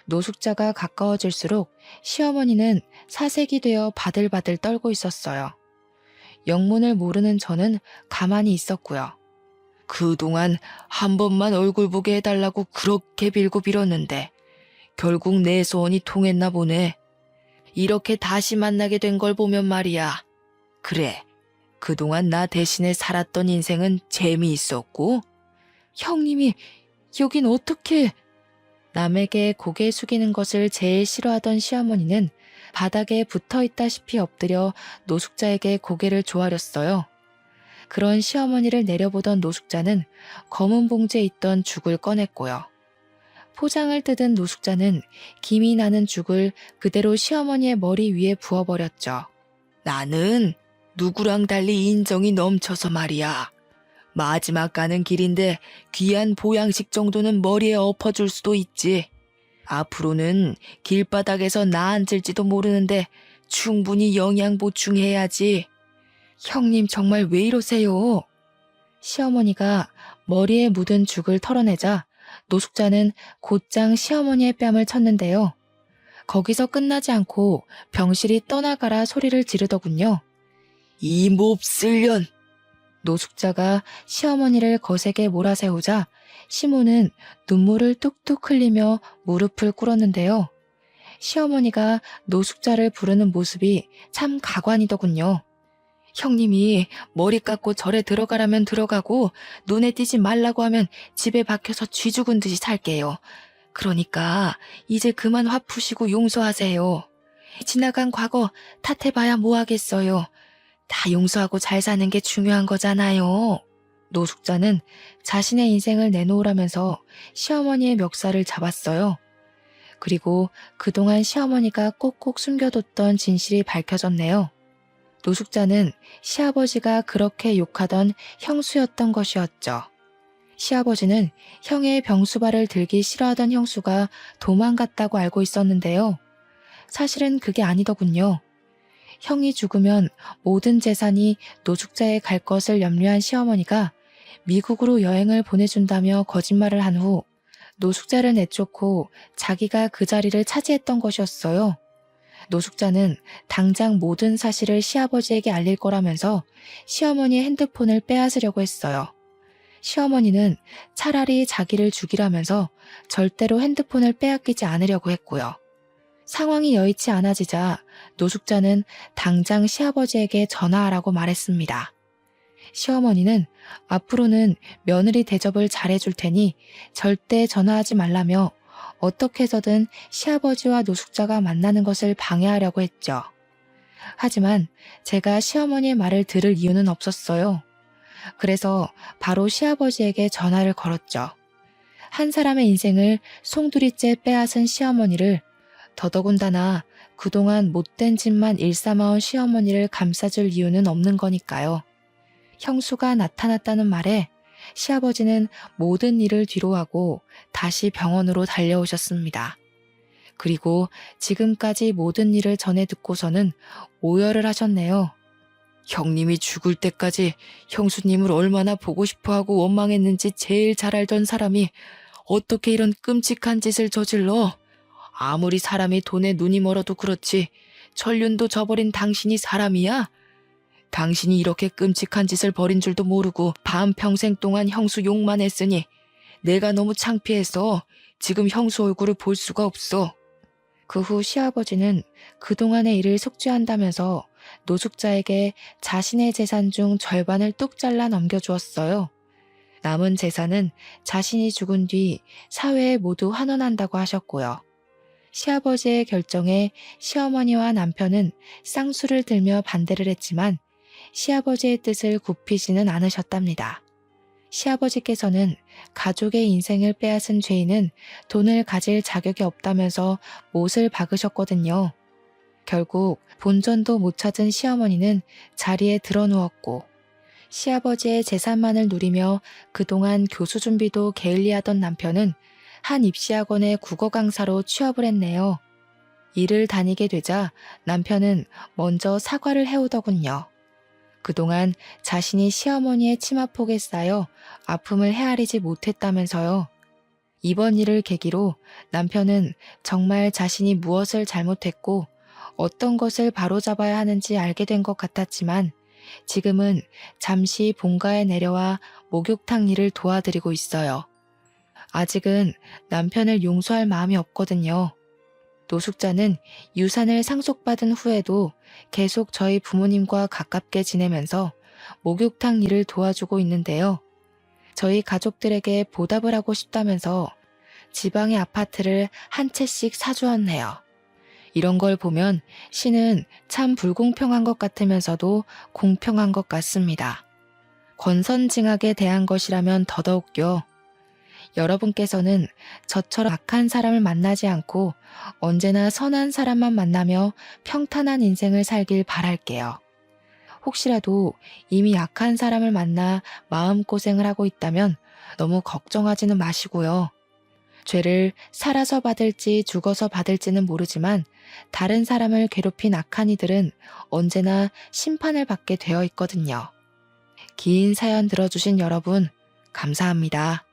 S1: 노숙자가 가까워질수록 시어머니는 사색이 되어 바들바들 떨고 있었어요. 영문을 모르는 저는 가만히 있었고요. 그동안 한 번만 얼굴 보게 해달라고 그렇게 빌고 빌었는데 결국 내 소원이 통했나 보네. 이렇게 다시 만나게 된 걸 보면 말이야. 그래, 그동안 나 대신에 살았던 인생은 재미있었고. 형님이 여긴 어떻게... 남에게 고개 숙이는 것을 제일 싫어하던 시어머니는 바닥에 붙어있다시피 엎드려 노숙자에게 고개를 조아렸어요. 그런 시어머니를 내려보던 노숙자는 검은 봉지에 있던 죽을 꺼냈고요. 포장을 뜯은 노숙자는 김이 나는 죽을 그대로 시어머니의 머리 위에 부어버렸죠. 나는 누구랑 달리 인정이 넘쳐서 말이야. 마지막 가는 길인데 귀한 보양식 정도는 머리에 엎어줄 수도 있지. 앞으로는 길바닥에서 나 앉을지도 모르는데 충분히 영양 보충해야지. 형님 정말 왜 이러세요? 시어머니가 머리에 묻은 죽을 털어내자 노숙자는 곧장 시어머니의 뺨을 쳤는데요. 거기서 끝나지 않고 병실이 떠나가라 소리를 지르더군요. 이 몹쓸년! 노숙자가 시어머니를 거세게 몰아세우자 시모는 눈물을 뚝뚝 흘리며 무릎을 꿇었는데요. 시어머니가 노숙자를 부르는 모습이 참 가관이더군요. 형님이 머리 깎고 절에 들어가라면 들어가고 눈에 띄지 말라고 하면 집에 박혀서 쥐 죽은 듯이 살게요. 그러니까 이제 그만 화 푸시고 용서하세요. 지나간 과거 탓해봐야 뭐하겠어요. 다 용서하고 잘 사는 게 중요한 거잖아요. 노숙자는 자신의 인생을 내놓으라면서 시어머니의 멱살을 잡았어요. 그리고 그동안 시어머니가 꼭꼭 숨겨뒀던 진실이 밝혀졌네요. 노숙자는 시아버지가 그렇게 욕하던 형수였던 것이었죠. 시아버지는 형의 병수발을 들기 싫어하던 형수가 도망갔다고 알고 있었는데요. 사실은 그게 아니더군요. 형이 죽으면 모든 재산이 노숙자에 갈 것을 염려한 시어머니가 미국으로 여행을 보내준다며 거짓말을 한 후 노숙자를 내쫓고 자기가 그 자리를 차지했던 것이었어요. 노숙자는 당장 모든 사실을 시아버지에게 알릴 거라면서 시어머니의 핸드폰을 빼앗으려고 했어요. 시어머니는 차라리 자기를 죽이라면서 절대로 핸드폰을 빼앗기지 않으려고 했고요. 상황이 여의치 않아지자 노숙자는 당장 시아버지에게 전화하라고 말했습니다. 시어머니는 앞으로는 며느리 대접을 잘해줄 테니 절대 전화하지 말라며 어떻게 해서든 시아버지와 노숙자가 만나는 것을 방해하려고 했죠. 하지만 제가 시어머니의 말을 들을 이유는 없었어요. 그래서 바로 시아버지에게 전화를 걸었죠. 한 사람의 인생을 송두리째 빼앗은 시어머니를, 더더군다나 그동안 못된 짓만 일삼아온 시어머니를 감싸줄 이유는 없는 거니까요. 형수가 나타났다는 말에 시아버지는 모든 일을 뒤로하고 다시 병원으로 달려오셨습니다. 그리고 지금까지 모든 일을 전해 듣고서는 오열을 하셨네요. 형님이 죽을 때까지 형수님을 얼마나 보고 싶어하고 원망했는지 제일 잘 알던 사람이 어떻게 이런 끔찍한 짓을 저질러? 아무리 사람이 돈에 눈이 멀어도 그렇지 천륜도 저버린 당신이 사람이야? 당신이 이렇게 끔찍한 짓을 벌인 줄도 모르고 반평생 동안 형수 욕만 했으니 내가 너무 창피해서 지금 형수 얼굴을 볼 수가 없어. 그 후 시아버지는 그동안의 일을 속죄한다면서 노숙자에게 자신의 재산 중 절반을 뚝 잘라 넘겨주었어요. 남은 재산은 자신이 죽은 뒤 사회에 모두 환원한다고 하셨고요. 시아버지의 결정에 시어머니와 남편은 쌍수를 들며 반대를 했지만 시아버지의 뜻을 굽히지는 않으셨답니다. 시아버지께서는 가족의 인생을 빼앗은 죄인은 돈을 가질 자격이 없다면서 못을 박으셨거든요. 결국 본전도 못 찾은 시어머니는 자리에 드러누웠고 시아버지의 재산만을 누리며 그동안 교수 준비도 게을리하던 남편은 한 입시학원의 국어 강사로 취업을 했네요. 일을 다니게 되자 남편은 먼저 사과를 해오더군요. 그동안 자신이 시어머니의 치마폭에 쌓여 아픔을 헤아리지 못했다면서요. 이번 일을 계기로 남편은 정말 자신이 무엇을 잘못했고 어떤 것을 바로잡아야 하는지 알게 된 것 같았지만 지금은 잠시 본가에 내려와 목욕탕 일을 도와드리고 있어요. 아직은 남편을 용서할 마음이 없거든요. 노숙자는 유산을 상속받은 후에도 계속 저희 부모님과 가깝게 지내면서 목욕탕 일을 도와주고 있는데요. 저희 가족들에게 보답을 하고 싶다면서 지방의 아파트를 한 채씩 사주었네요. 이런 걸 보면 신은 참 불공평한 것 같으면서도 공평한 것 같습니다. 권선징악에 대한 것이라면 더더욱요. 여러분께서는 저처럼 악한 사람을 만나지 않고 언제나 선한 사람만 만나며 평탄한 인생을 살길 바랄게요. 혹시라도 이미 악한 사람을 만나 마음고생을 하고 있다면 너무 걱정하지는 마시고요. 죄를 살아서 받을지 죽어서 받을지는 모르지만 다른 사람을 괴롭힌 악한 이들은 언제나 심판을 받게 되어 있거든요. 긴 사연 들어주신 여러분, 감사합니다.